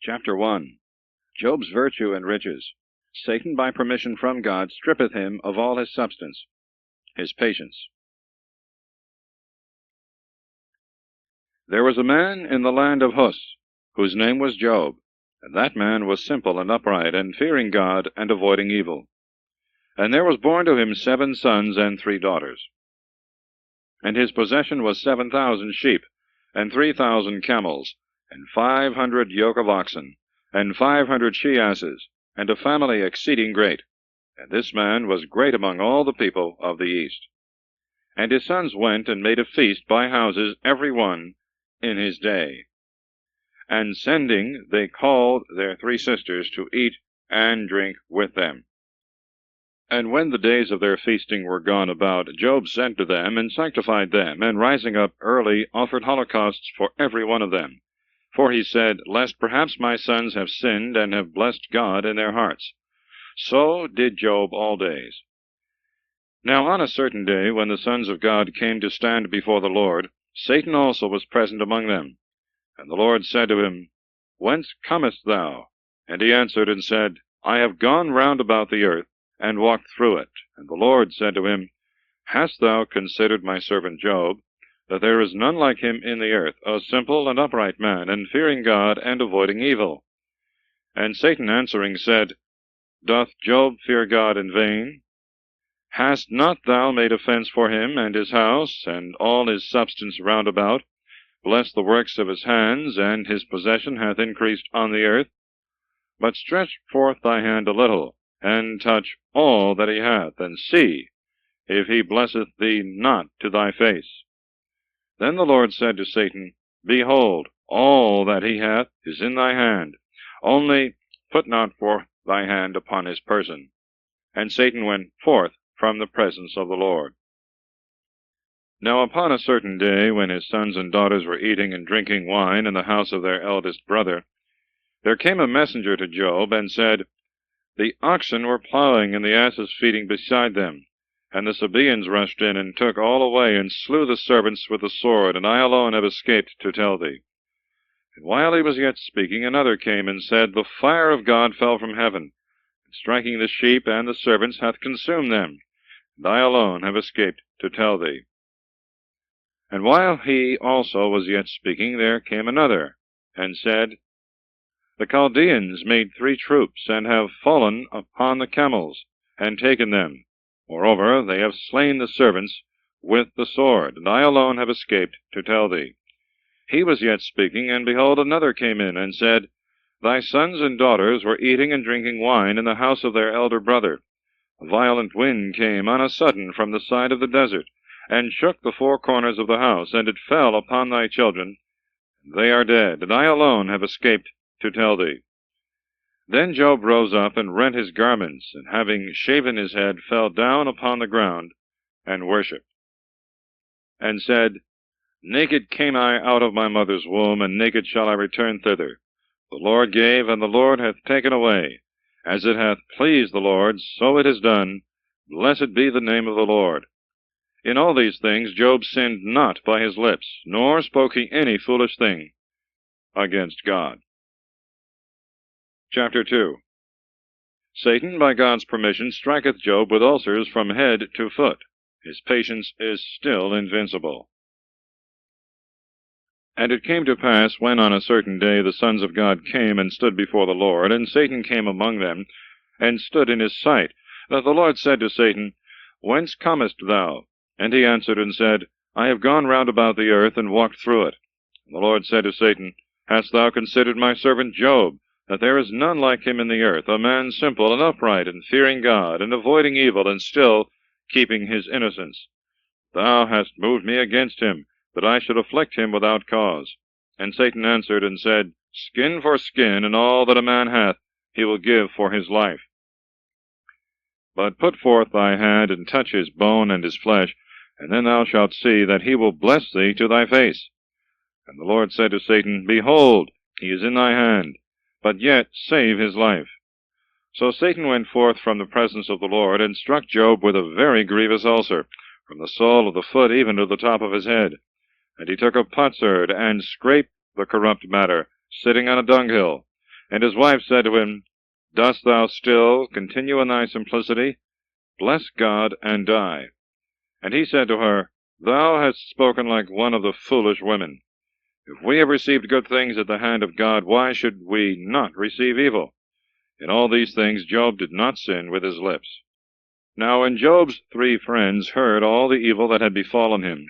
Chapter 1. Job's virtue and riches. Satan, by permission from God, strippeth him of all his substance. His patience. There was a man in the land of Hus, whose name was Job, and that man was simple and upright, and fearing God, and avoiding evil. And there was born to him 7 sons and 3 daughters. And his possession was 7,000 sheep, and 3,000 camels, and 500 yoke of oxen, and 500 she-asses, and a family exceeding great. And this man was great among all the people of the east. And his sons went and made a feast by houses, every one in his day. And sending, they called their 3 sisters to eat and drink with them. And when the days of their feasting were gone about, Job sent to them, and sanctified them, and rising up early, offered holocausts for every one of them. For he said, Lest perhaps my sons have sinned, and have blessed God in their hearts. So did Job all days. Now on a certain day, when the sons of God came to stand before the Lord, Satan also was present among them. And the Lord said to him, Whence comest thou? And he answered and said, I have gone round about the earth, and walked through it. And the Lord said to him, Hast thou considered my servant Job, that there is none like him in the earth, a simple and upright man, and fearing God, and avoiding evil? And Satan answering said, Doth Job fear God in vain? Hast not thou made a fence for him, and his house, and all his substance round about? Blessed the works of his hands, and his possession hath increased on the earth. But stretch forth thy hand a little, and touch all that he hath, and see if he blesseth thee not to thy face. Then the Lord said to Satan, Behold, all that he hath is in thy hand, only put not forth thy hand upon his person. And Satan went forth from the presence of the Lord. Now upon a certain day, when his sons and daughters were eating and drinking wine in the house of their eldest brother, there came a messenger to Job, and said, The oxen were plowing, and the asses feeding beside them. And the Sabaeans rushed in, and took all away, and slew the servants with the sword, and I alone have escaped to tell thee. And while he was yet speaking, another came, and said, The fire of God fell from heaven, and striking the sheep and the servants hath consumed them, and I alone have escaped to tell thee. And while he also was yet speaking, there came another, and said, The Chaldeans made 3 troops, and have fallen upon the camels, and taken them. Moreover, they have slain the servants with the sword, and I alone have escaped to tell thee. He was yet speaking, and behold, another came in, and said, Thy sons and daughters were eating and drinking wine in the house of their elder brother. A violent wind came on a sudden from the side of the desert, and shook the 4 corners of the house, and it fell upon thy children, and they are dead, and I alone have escaped to tell thee. Then Job rose up, and rent his garments, and having shaven his head, fell down upon the ground, and worshipped, and said, Naked came I out of my mother's womb, and naked shall I return thither. The Lord gave, and the Lord hath taken away. As it hath pleased the Lord, so it is done. Blessed be the name of the Lord. In all these things Job sinned not by his lips, nor spoke he any foolish thing against God. Chapter 2. Satan, by God's permission, striketh Job with ulcers from head to foot. His patience is still invincible. And it came to pass, when on a certain day the sons of God came and stood before the Lord, and Satan came among them, and stood in his sight, that the Lord said to Satan, Whence comest thou? And he answered and said, I have gone round about the earth, and walked through it. And the Lord said to Satan, Hast thou considered my servant Job, that there is none like him in the earth, a man simple and upright, and fearing God, and avoiding evil, and still keeping his innocence? Thou hast moved me against him, that I should afflict him without cause. And Satan answered and said, Skin for skin, and all that a man hath he will give for his life. But put forth thy hand, and touch his bone and his flesh, and then thou shalt see that he will bless thee to thy face. And the Lord said to Satan, Behold, he is in thy hand, but yet save his life. So Satan went forth from the presence of the Lord, and struck Job with a very grievous ulcer, from the sole of the foot even to the top of his head. And he took a potsherd, and scraped the corrupt matter, sitting on a dunghill. And his wife said to him, Dost thou still continue in thy simplicity? Bless God and die. And he said to her, Thou hast spoken like one of the foolish women. If we have received good things at the hand of God, why should we not receive evil? In all these things Job did not sin with his lips. Now when Job's 3 friends heard all the evil that had befallen him,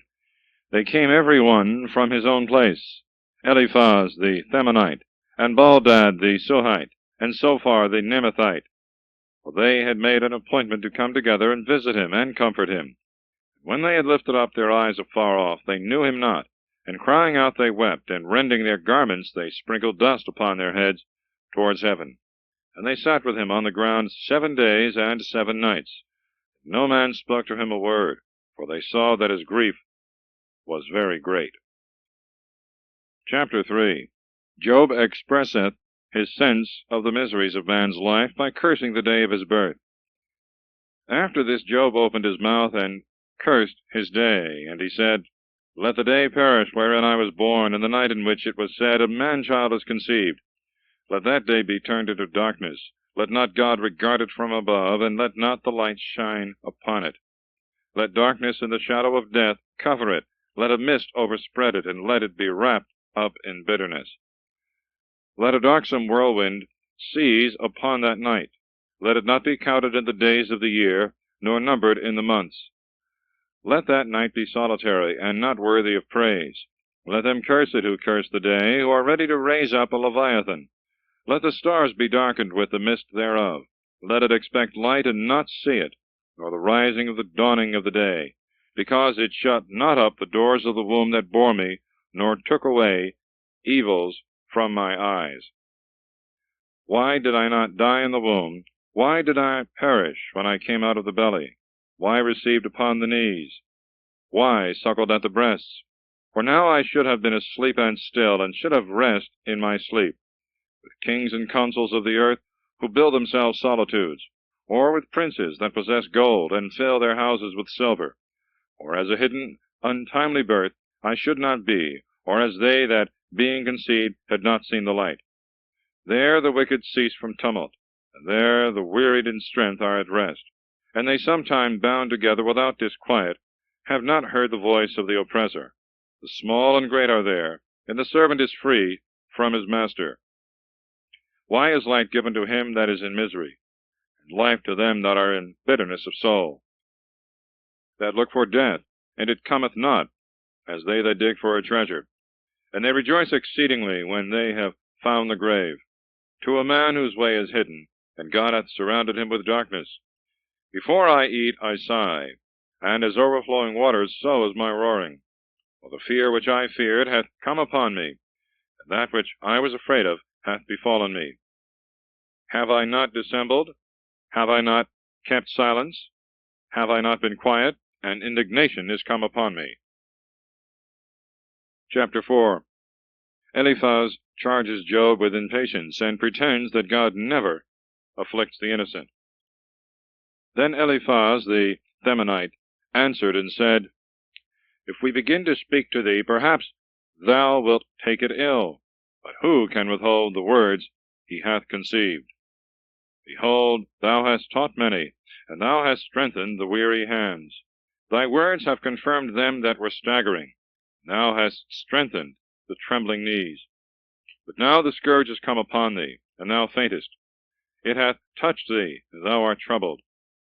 they came every one from his own place, Eliphaz the Themanite, and Baldad the Suhite, and Sophar the Nemathite. For they had made an appointment to come together and visit him and comfort him. When they had lifted up their eyes afar off, they knew him not, and crying out they wept, and rending their garments they sprinkled dust upon their heads towards heaven. And they sat with him on the ground 7 days and 7 nights. No man spoke to him a word, for they saw that his grief was very great. Chapter 3. Job expresseth his sense of the miseries of man's life by cursing the day of his birth. After this Job opened his mouth and cursed his day, and he said, Let the day perish wherein I was born, and the night in which it was said, A man-child is conceived. Let that day be turned into darkness. Let not God regard it from above, and let not the light shine upon it. Let darkness and the shadow of death cover it. Let a mist overspread it, and let it be wrapped up in bitterness. Let a darksome whirlwind seize upon that night. Let it not be counted in the days of the year, nor numbered in the months. Let that night be solitary, and not worthy of praise. Let them curse it who curse the day, who are ready to raise up a Leviathan. Let the stars be darkened with the mist thereof. Let it expect light, and not see it, nor the rising of the dawning of the day, because it shut not up the doors of the womb that bore me, nor took away evils from my eyes. Why did I not die in the womb? Why did I perish when I came out of the belly? Why received upon the knees? Why suckled at the breasts? For now I should have been asleep and still, and should have rest in my sleep, with kings and consuls of the earth, who build themselves solitudes, or with princes that possess gold, and fill their houses with silver. Or as a hidden, untimely birth I should not be, or as they that, being conceived, had not seen the light. There the wicked cease from tumult, and there the wearied in strength are at rest. And they sometime bound together without disquiet, have not heard the voice of the oppressor. The small and great are there, and the servant is free from his master. Why is light given to him that is in misery, and life to them that are in bitterness of soul, that look for death, and it cometh not, as they that dig for a treasure? And they rejoice exceedingly when they have found the grave. To a man whose way is hidden, and God hath surrounded him with darkness. Before I eat, I sigh, and as overflowing waters, so is my roaring. For the fear which I feared hath come upon me, and that which I was afraid of hath befallen me. Have I not dissembled? Have I not kept silence? Have I not been quiet? And indignation is come upon me. Chapter 4. Eliphaz charges Job with impatience, and pretends that God never afflicts the innocent. Then Eliphaz the Themanite answered and said, If we begin to speak to thee, perhaps thou wilt take it ill. But who can withhold the words he hath conceived? Behold, thou hast taught many, and thou hast strengthened the weary hands. Thy words have confirmed them that were staggering. Thou hast strengthened the trembling knees. But now the scourge is come upon thee, and thou faintest. It hath touched thee, and thou art troubled.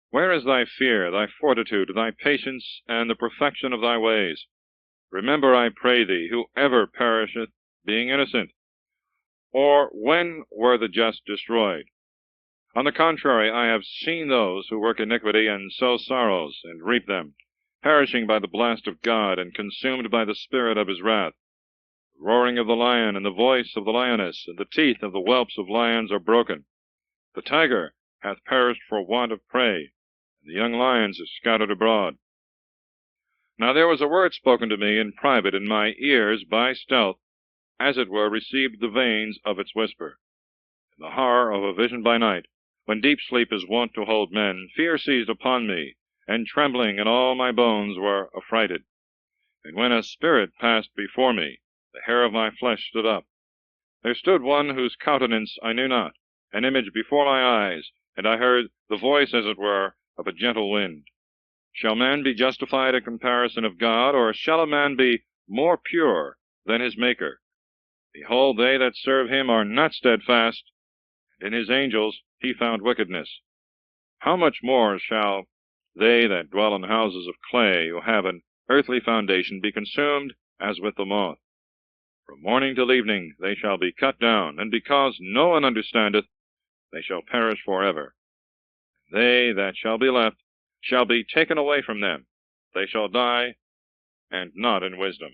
Where is thy fear, thy fortitude, thy patience, and the perfection of thy ways? Remember, I pray thee, who ever perisheth, being innocent? Or when were the just destroyed? On the contrary, I have seen those who work iniquity and sow sorrows, and reap them, perishing by the blast of God, and consumed by the spirit of his wrath. The roaring of the lion, and the voice of the lioness, and the teeth of the whelps of lions are broken. The tiger hath perished for want of prey, and the young lions are scattered abroad. Now there was a word spoken to me in private in my ears by stealth, as it were received the veins of its whisper. In the horror of a vision by night, when deep sleep is wont to hold men, fear seized upon me, and trembling and all my bones were affrighted. And when a spirit passed before me, the hair of my flesh stood up. There stood one whose countenance I knew not, an image before my eyes, and I heard the voice, as it were, of a gentle wind. Shall man be justified in comparison of God, or shall a man be more pure than his Maker? Behold, they that serve him are not steadfast, and in his angels he found wickedness. How much more shall they that dwell in houses of clay, who have an earthly foundation, be consumed as with the moth? From morning till evening they shall be cut down, and because no one understandeth, they shall perish forever. They that shall be left shall be taken away from them. They shall die, and not in wisdom.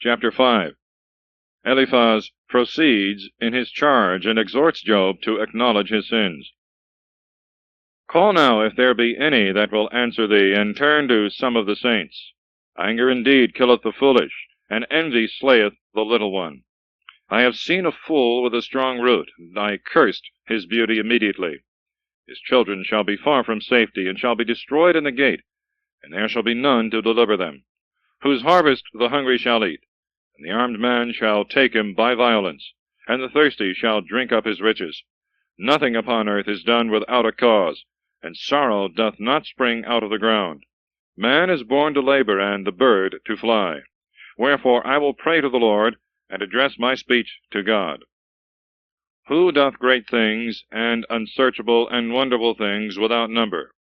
Chapter 5. Eliphaz proceeds in his charge, and exhorts Job to acknowledge his sins. Call now if there be any that will answer thee, and turn to some of the saints. Anger indeed killeth the foolish, and envy slayeth the little one. I have seen a fool with a strong root, and I cursed his beauty immediately. His children shall be far from safety, and shall be destroyed in the gate, and there shall be none to deliver them. Whose harvest the hungry shall eat, and the armed man shall take him by violence, and the thirsty shall drink up his riches. Nothing upon earth is done without a cause, and sorrow doth not spring out of the ground. Man is born to labor, and the bird to fly. Wherefore I will pray to the Lord, and address my speech to God. Who doth great things, and unsearchable and wonderful things without number?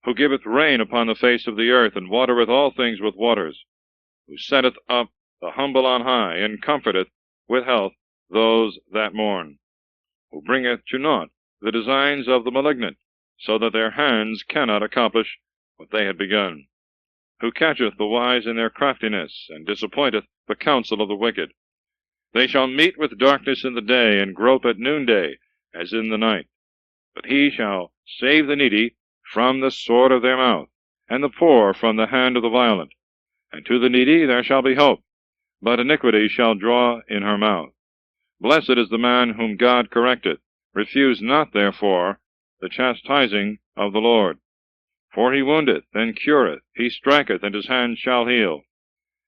Who giveth rain upon the face of the earth, and watereth all things with waters? Who setteth up the humble on high, and comforteth with health those that mourn? Who bringeth to naught the designs of the malignant, so that their hands cannot accomplish what they had begun? Who catcheth the wise in their craftiness, and disappointeth the counsel of the wicked? They shall meet with darkness in the day, and grope at noonday, as in the night. But he shall save the needy from the sword of their mouth, and the poor from the hand of the violent. And to the needy there shall be hope, but iniquity shall draw in her mouth. Blessed is the man whom God correcteth. Refuse not, therefore, the chastising of the Lord. For he woundeth, and cureth, he striketh, and his hand shall heal.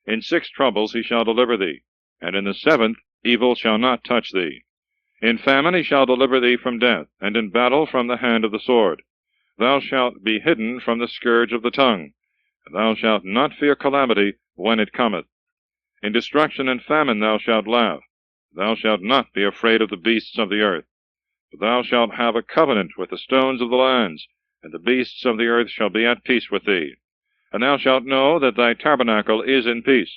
In 6 troubles he shall deliver thee, and in the 7th evil shall not touch thee. In famine he shall deliver thee from death, and in battle from the hand of the sword. Thou shalt be hidden from the scourge of the tongue, and thou shalt not fear calamity when it cometh. In destruction and famine thou shalt laugh. Thou shalt not be afraid of the beasts of the earth. For thou shalt have a covenant with the stones of the lands, and the beasts of the earth shall be at peace with thee. And thou shalt know that thy tabernacle is in peace.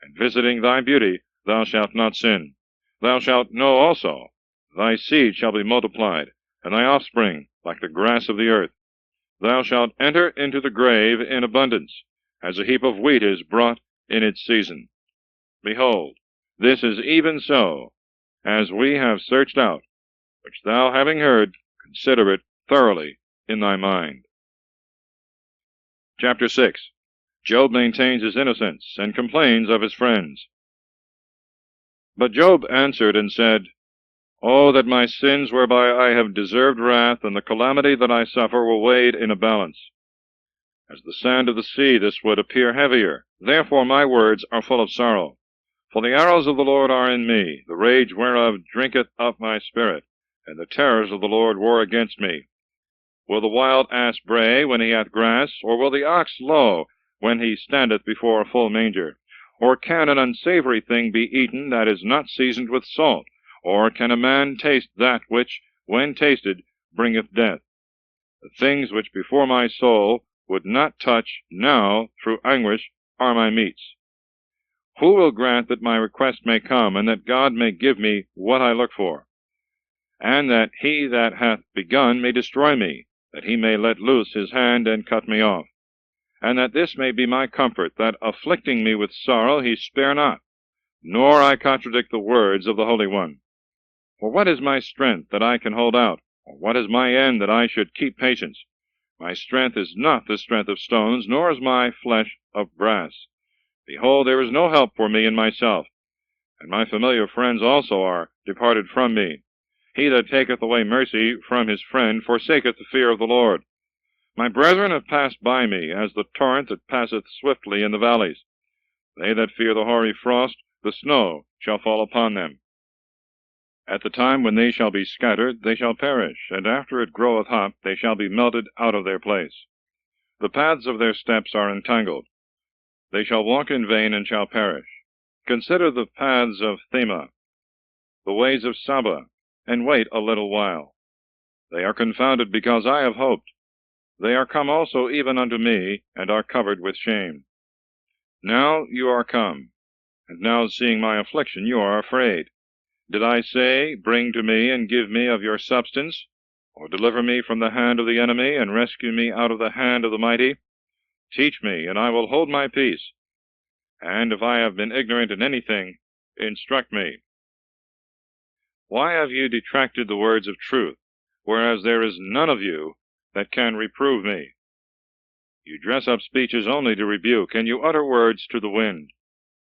And visiting thy beauty, thou shalt not sin. Thou shalt know also, thy seed shall be multiplied, and thy offspring like the grass of the earth. Thou shalt enter into the grave in abundance, as a heap of wheat is brought in its season. Behold, this is even so, as we have searched out, which thou having heard, consider it thoroughly in thy mind. Chapter 6. Job maintains his innocence, and complains of his friends. But Job answered and said, O that my sins whereby I have deserved wrath, and the calamity that I suffer were weighed in a balance. As the sand of the sea this would appear heavier. Therefore my words are full of sorrow. For the arrows of the Lord are in me, the rage whereof drinketh up my spirit, and the terrors of the Lord war against me. Will the wild ass bray when he hath grass, or will the ox low when he standeth before a full manger? Or can an unsavory thing be eaten that is not seasoned with salt? Or can a man taste that which, when tasted, bringeth death? The things which before my soul would not touch, now, through anguish, are my meats. Who will grant that my request may come, and that God may give me what I look for? And that he that hath begun may destroy me, that he may let loose his hand and cut me off. And that this may be my comfort, that afflicting me with sorrow he spare not, nor I contradict the words of the Holy One. For what is my strength that I can hold out? Or what is my end that I should keep patience? My strength is not the strength of stones, nor is my flesh of brass. Behold, there is no help for me in myself, and my familiar friends also are departed from me. He that taketh away mercy from his friend forsaketh the fear of the Lord. My brethren have passed by me, as the torrent that passeth swiftly in the valleys. They that fear the hoary frost the snow shall fall upon them. At the time when they shall be scattered, they shall perish, and after it groweth hot, they shall be melted out of their place. The paths of their steps are entangled. They shall walk in vain, and shall perish. Consider the paths of Thema, the ways of Saba, and wait a little while. They are confounded because I have hoped. They are come also even unto me, and are covered with shame. Now you are come, and now seeing my affliction you are afraid. Did I say, Bring to me, and give me of your substance? Or deliver me from the hand of the enemy, and rescue me out of the hand of the mighty? Teach me, and I will hold my peace. And if I have been ignorant in anything, instruct me. Why have you detracted the words of truth, whereas there is none of you that can reprove me? You dress up speeches only to rebuke, and you utter words to the wind.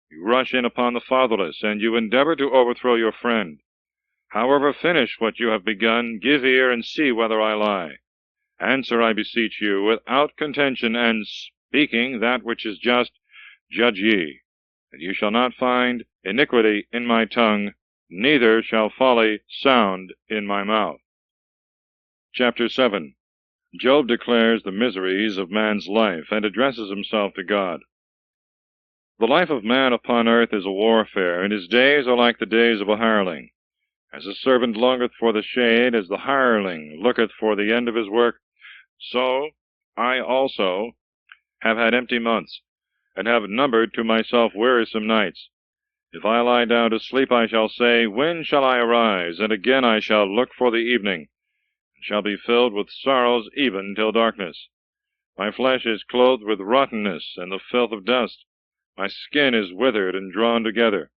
You rush in upon the fatherless, and you endeavor to overthrow your friend. However, finish what you have begun, give ear, and see whether I lie. Answer, I beseech you, without contention, and speaking that which is just, judge ye. And you shall not find iniquity in my tongue, neither shall folly sound in my mouth. Chapter 7. Job declares the miseries of man's life, and addresses himself to God. The life of man upon earth is a warfare, and his days are like the days of a hireling. As a servant longeth for the shade, as the hireling looketh for the end of his work, so I also have had empty months, and have numbered to myself wearisome nights. If I lie down to sleep, I shall say, When shall I arise? And again I shall look for the evening, and shall be filled with sorrows even till darkness. My flesh is clothed with rottenness and the filth of dust. My skin is withered and drawn together.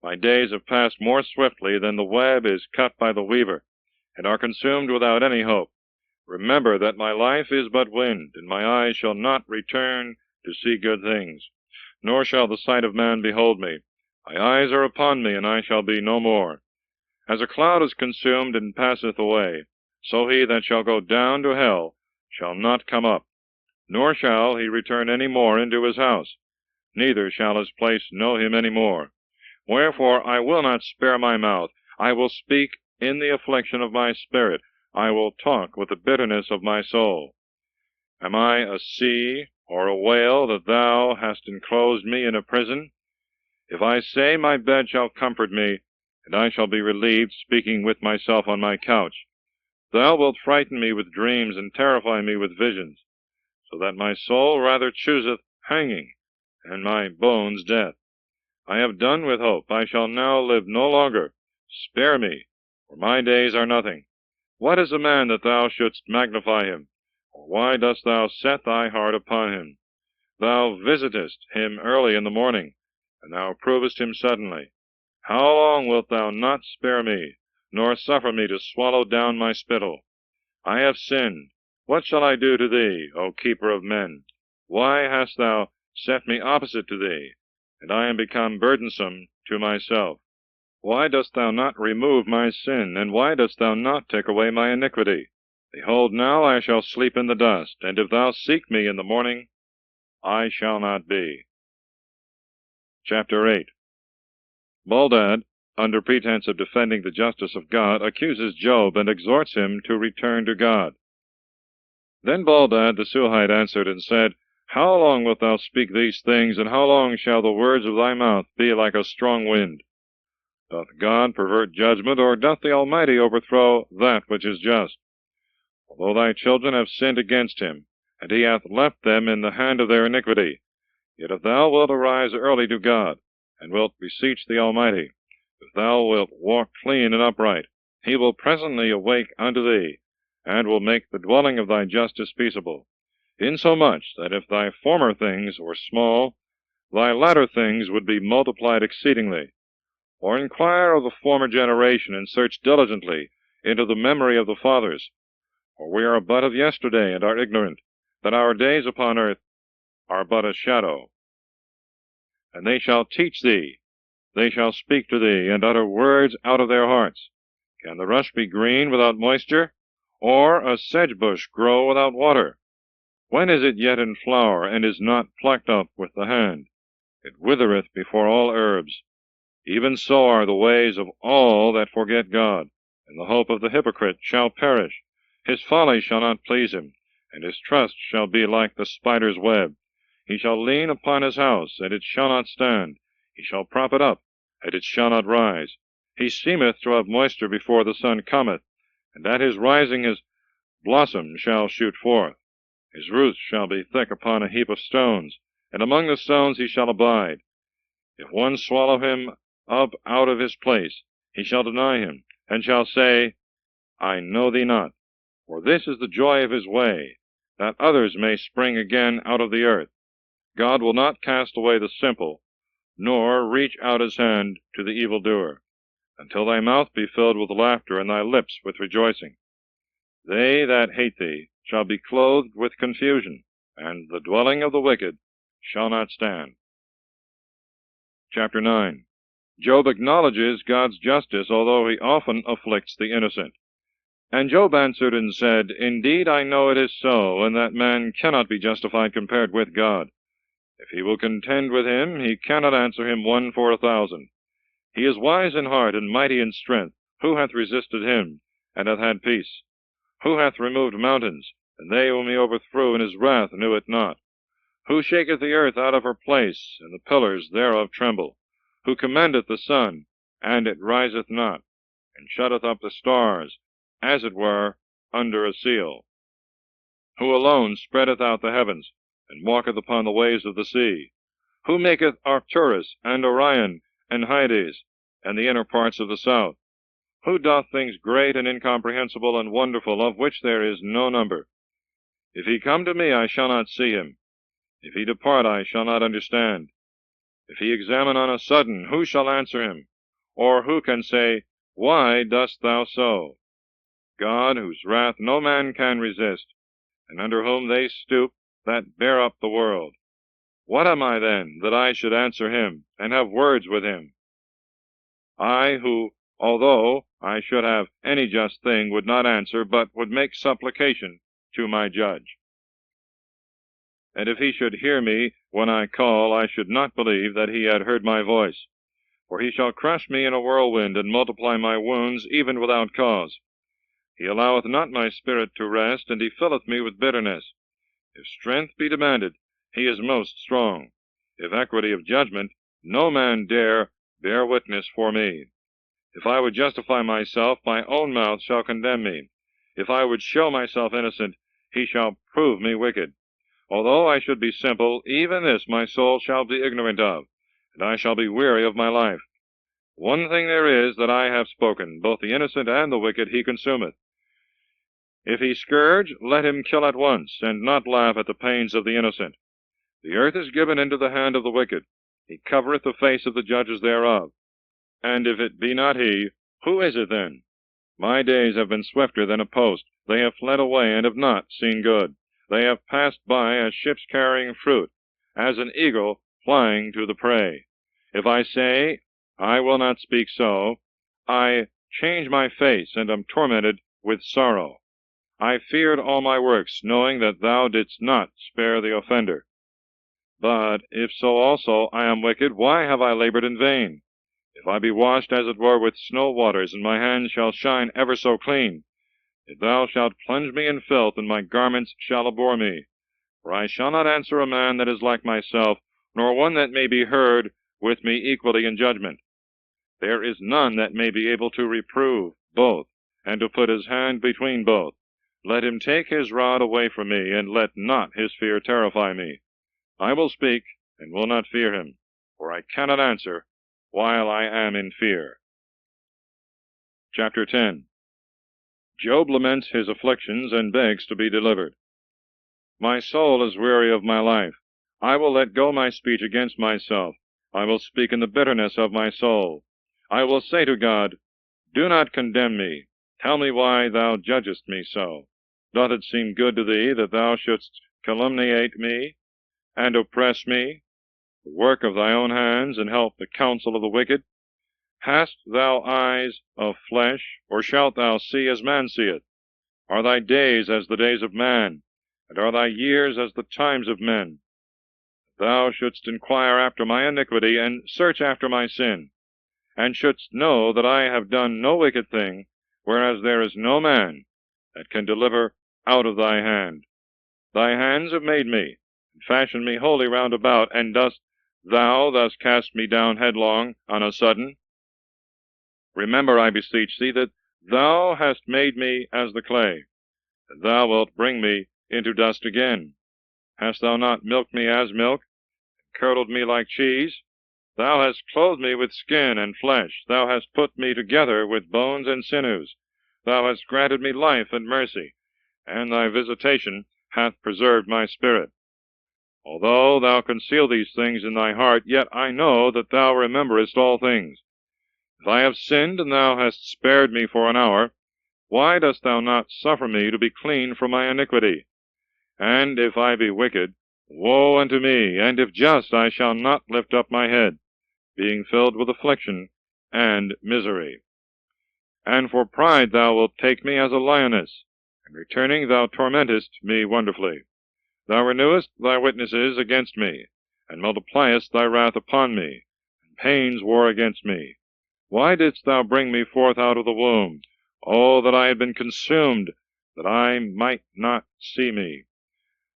My days have passed more swiftly than the web is cut by the weaver, and are consumed without any hope. Remember that my life is but wind, and my eyes shall not return to see good things, nor shall the sight of man behold me. My eyes are upon me, and I shall be no more. As a cloud is consumed and passeth away, so he that shall go down to hell shall not come up, nor shall he return any more into his house, neither shall his place know him any more. Wherefore I will not spare my mouth. I will speak in the affliction of my spirit. I will talk with the bitterness of my soul. Am I a sea or a whale that thou hast enclosed me in a prison? If I say, My bed shall comfort me, and I shall be relieved, speaking with myself on my couch, thou wilt frighten me with dreams, and terrify me with visions, so that my soul rather chooseth hanging, and my bones death. I have done with hope. I shall now live no longer. Spare me, for my days are nothing. What is a man that thou shouldst magnify him? Or why dost thou set thy heart upon him? Thou visitest him early in the morning, and thou provest him suddenly. How long wilt thou not spare me, nor suffer me to swallow down my spittle? I have sinned. What shall I do to thee, O keeper of men? Why hast thou set me opposite to thee, and I am become burdensome to myself? Why dost thou not remove my sin, and why dost thou not take away my iniquity? Behold, now I shall sleep in the dust, and if thou seek me in the morning, I shall not be. Chapter 8. Baldad, under pretense of defending the justice of God, accuses Job and exhorts him to return to God. Then Baldad the Suhite answered and said, How long wilt thou speak these things, and how long shall the words of thy mouth be like a strong wind? Doth God pervert judgment, or doth the Almighty overthrow that which is just? Although thy children have sinned against him, and he hath left them in the hand of their iniquity, yet if thou wilt arise early to God, and wilt beseech the Almighty, if thou wilt walk clean and upright, he will presently awake unto thee, and will make the dwelling of thy justice peaceable, insomuch that if thy former things were small, thy latter things would be multiplied exceedingly. Or inquire of the former generation, and search diligently into the memory of the fathers. For we are but of yesterday, and are ignorant, that our days upon earth are but a shadow. And they shall teach thee, they shall speak to thee, and utter words out of their hearts. Can the rush be green without moisture, or a sedge bush grow without water? When is it yet in flower, and is not plucked up with the hand? It withereth before all herbs. Even so are the ways of all that forget God, and the hope of the hypocrite shall perish. His folly shall not please him, and his trust shall be like the spider's web. He shall lean upon his house, and it shall not stand. He shall prop it up, and it shall not rise. He seemeth to have moisture before the sun cometh, and at his rising his blossom shall shoot forth. His roots shall be thick upon a heap of stones, and among the stones he shall abide. If one swallow him up out of his place, he shall deny him, and shall say, I know thee not. For this is the joy of his way, that others may spring again out of the earth. God will not cast away the simple, nor reach out his hand to the evildoer, until thy mouth be filled with laughter, and thy lips with rejoicing. They that hate thee shall be clothed with confusion, and the dwelling of the wicked shall not stand. Chapter 9. Job acknowledges God's justice, although he often afflicts the innocent. And Job answered and said, Indeed I know it is so, and that man cannot be justified compared with God. If he will contend with him, he cannot answer him 1 for 1,000. He is wise in heart and mighty in strength. Who hath resisted him, and hath had peace? Who hath removed mountains, and they whom he overthrew in his wrath knew it not? Who shaketh the earth out of her place, and the pillars thereof tremble? Who commandeth the sun, and it riseth not, and shutteth up the stars, as it were under a seal? Who alone spreadeth out the heavens, and walketh upon the waves of the sea? Who maketh Arcturus, and Orion, and Hyades, and the inner parts of the south? Who doth things great and incomprehensible and wonderful, of which there is no number? If he come to me, I shall not see him. If he depart, I shall not understand. If he examine on a sudden, who shall answer him? Or who can say, Why dost thou so? God, whose wrath no man can resist, and under whom they stoop that bear up the world. What am I then, that I should answer him, and have words with him? I who, although I should have any just thing, would not answer, but would make supplication to my judge. And if he should hear me when I call, I should not believe that he had heard my voice. For he shall crush me in a whirlwind, and multiply my wounds, even without cause. He alloweth not my spirit to rest, and he filleth me with bitterness. If strength be demanded, he is most strong. If equity of judgment, no man dare bear witness for me. If I would justify myself, my own mouth shall condemn me. If I would show myself innocent, he shall prove me wicked. Although I should be simple, even this my soul shall be ignorant of, and I shall be weary of my life. One thing there is that I have spoken, both the innocent and the wicked he consumeth. If he scourge, let him kill at once, and not laugh at the pains of the innocent. The earth is given into the hand of the wicked. He covereth the face of the judges thereof. And if it be not he, who is it then? My days have been swifter than a post. They have fled away, and have not seen good. They have passed by as ships carrying fruit, as an eagle flying to the prey. If I say, I will not speak so, I change my face, and am tormented with sorrow. I feared all my works, knowing that thou didst not spare the offender. But if so also I am wicked, why have I labored in vain? If I be washed as it were with snow waters, and my hands shall shine ever so clean, if thou shalt plunge me in filth, and my garments shall abhor me. For I shall not answer a man that is like myself, nor one that may be heard with me equally in judgment. There is none that may be able to reprove both, and to put his hand between both. Let him take his rod away from me, and let not his fear terrify me. I will speak, and will not fear him, for I cannot answer while I am in fear. Chapter 10. Job laments his afflictions, and begs to be delivered. My soul is weary of my life. I will let go my speech against myself. I will speak in the bitterness of my soul. I will say to God, Do not condemn me. Tell me why thou judgest me so. Doth it seem good to thee that thou shouldst calumniate me, and oppress me, the work of thy own hands, and help the counsel of the wicked? Hast thou eyes of flesh, or shalt thou see as man seeth? Are thy days as the days of man, and are thy years as the times of men? Thou shouldst inquire after my iniquity, and search after my sin, and shouldst know that I have done no wicked thing, whereas there is no man that can deliver out of thy hand. Thy hands have made me, and fashioned me wholly round about, and dost thou thus cast me down headlong on a sudden? Remember, I beseech thee, that thou hast made me as the clay, that thou wilt bring me into dust again. Hast thou not milked me as milk, and curdled me like cheese? Thou hast clothed me with skin and flesh. Thou hast put me together with bones and sinews. Thou hast granted me life and mercy, and thy visitation hath preserved my spirit. Although thou conceal these things in thy heart, yet I know that thou rememberest all things. If I have sinned, and thou hast spared me for an hour, why dost thou not suffer me to be clean from my iniquity? And if I be wicked, woe unto me, and if just, I shall not lift up my head, being filled with affliction and misery. And for pride thou wilt take me as a lioness, and returning thou tormentest me wonderfully. Thou renewest thy witnesses against me, and multipliest thy wrath upon me, and pains war against me. Why didst thou bring me forth out of the womb? Oh, that I had been consumed, that I might not see me.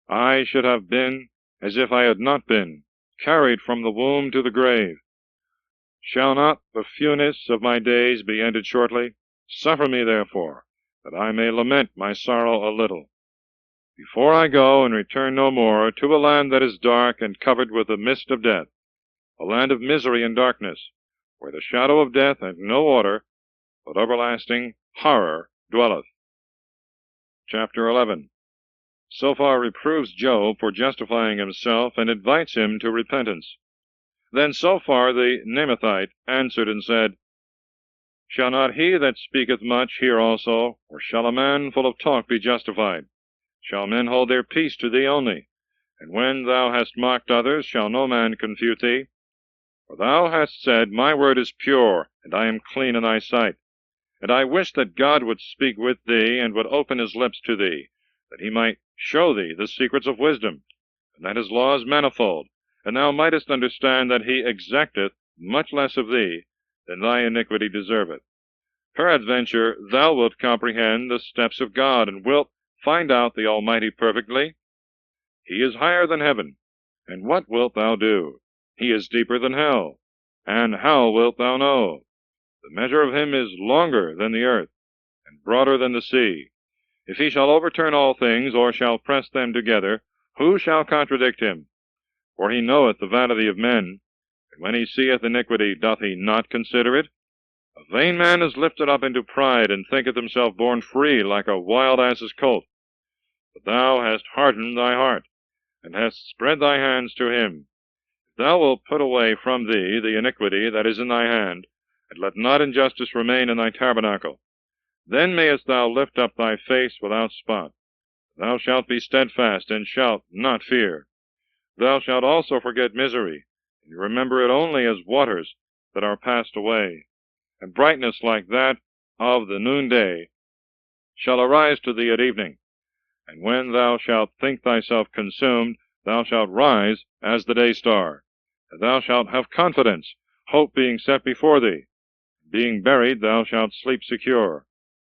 I should have been as if I had not been, carried from the womb to the grave. Shall not the fewness of my days be ended shortly? Suffer me, therefore, that I may lament my sorrow a little, before I go and return no more to a land that is dark and covered with the mist of death, a land of misery and darkness, where the shadow of death and no order, but everlasting horror dwelleth. Chapter 11. Sophar reproves Job for justifying himself, and invites him to repentance. Then Sophar the Naamathite answered and said, Shall not he that speaketh much hear also, or shall a man full of talk be justified? Shall men hold their peace to thee only? And when thou hast mocked others, shall no man confute thee? For thou hast said, My word is pure, and I am clean in thy sight. And I wish that God would speak with thee, and would open his lips to thee, that he might show thee the secrets of wisdom, and that his law is manifold, and thou mightest understand that he exacteth much less of thee than thy iniquity deserveth. Peradventure thou wilt comprehend the steps of God, and wilt find out the Almighty perfectly. He is higher than heaven, and what wilt thou do? He is deeper than hell, and how wilt thou know? The measure of him is longer than the earth, and broader than the sea. If he shall overturn all things, or shall press them together, who shall contradict him? For he knoweth the vanity of men, and when he seeth iniquity, doth he not consider it? A vain man is lifted up into pride, and thinketh himself born free like a wild ass's colt. But thou hast hardened thy heart, and hast spread thy hands to him. If thou wilt put away from thee the iniquity that is in thy hand, and let not injustice remain in thy tabernacle, then mayest thou lift up thy face without spot. Thou shalt be steadfast, and shalt not fear. Thou shalt also forget misery, and remember it only as waters that are passed away. And brightness like that of the noonday shall arise to thee at evening. And when thou shalt think thyself consumed, thou shalt rise as the day star. And thou shalt have confidence, hope being set before thee. Being buried, thou shalt sleep secure.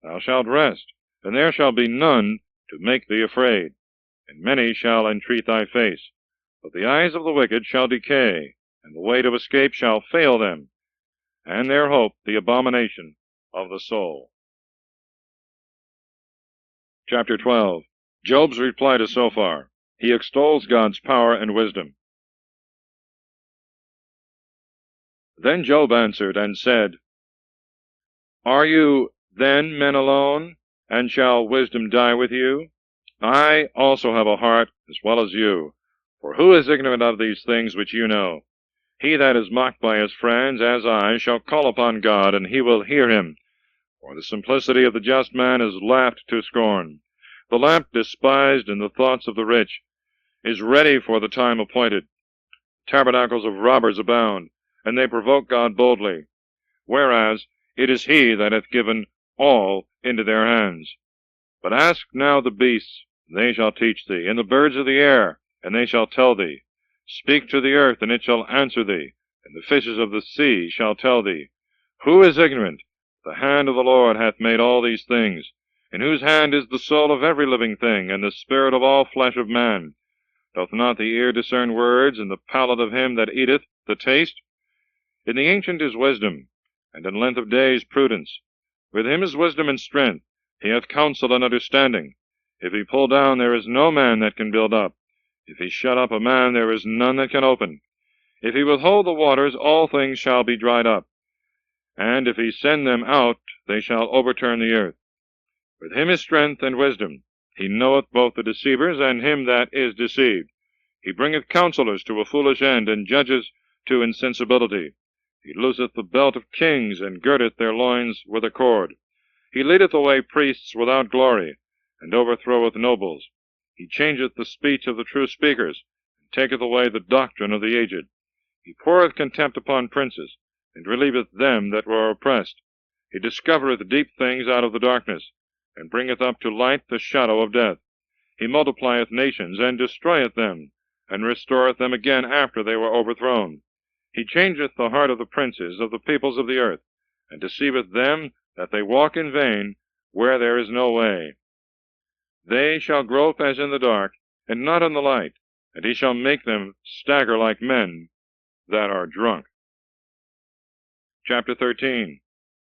Thou shalt rest, and there shall be none to make thee afraid. And many shall entreat thy face. But the eyes of the wicked shall decay, and the way to escape shall fail them, and their hope the abomination of the soul. Chapter 12. Job's reply to Sophar. He extols God's power and wisdom. Then Job answered and said, Are you then men alone, and shall wisdom die with you? I also have a heart as well as you. For who is ignorant of these things which you know? He that is mocked by his friends, as I, shall call upon God, and he will hear him. For the simplicity of the just man is laughed to scorn. The lamp despised in the thoughts of the rich is ready for the time appointed. Tabernacles of robbers abound, and they provoke God boldly. Whereas it is he that hath given all into their hands. But ask now the beasts, and they shall teach thee, and the birds of the air, and they shall tell thee. Speak to the earth, and it shall answer thee, and the fishes of the sea shall tell thee. Who is ignorant? The hand of the Lord hath made all these things, in whose hand is the soul of every living thing, and the spirit of all flesh of man. Doth not the ear discern words, and the palate of him that eateth the taste? In the ancient is wisdom, and in length of days prudence. With him is wisdom and strength. He hath counsel and understanding. If he pull down, there is no man that can build up. If he shut up a man, there is none that can open. If he withhold the waters, all things shall be dried up. And if he send them out, they shall overturn the earth. With him is strength and wisdom. He knoweth both the deceivers and him that is deceived. He bringeth counselors to a foolish end, and judges to insensibility. He looseth the belt of kings, and girdeth their loins with a cord. He leadeth away priests without glory, and overthroweth nobles. He changeth the speech of the true speakers, and taketh away the doctrine of the aged. He poureth contempt upon princes, and relieveth them that were oppressed. He discovereth deep things out of the darkness, and bringeth up to light the shadow of death. He multiplieth nations, and destroyeth them, and restoreth them again after they were overthrown. He changeth the heart of the princes of the peoples of the earth, and deceiveth them that they walk in vain, where there is no way. They shall grope as in the dark, and not in the light, and he shall make them stagger like men that are drunk. Chapter 13.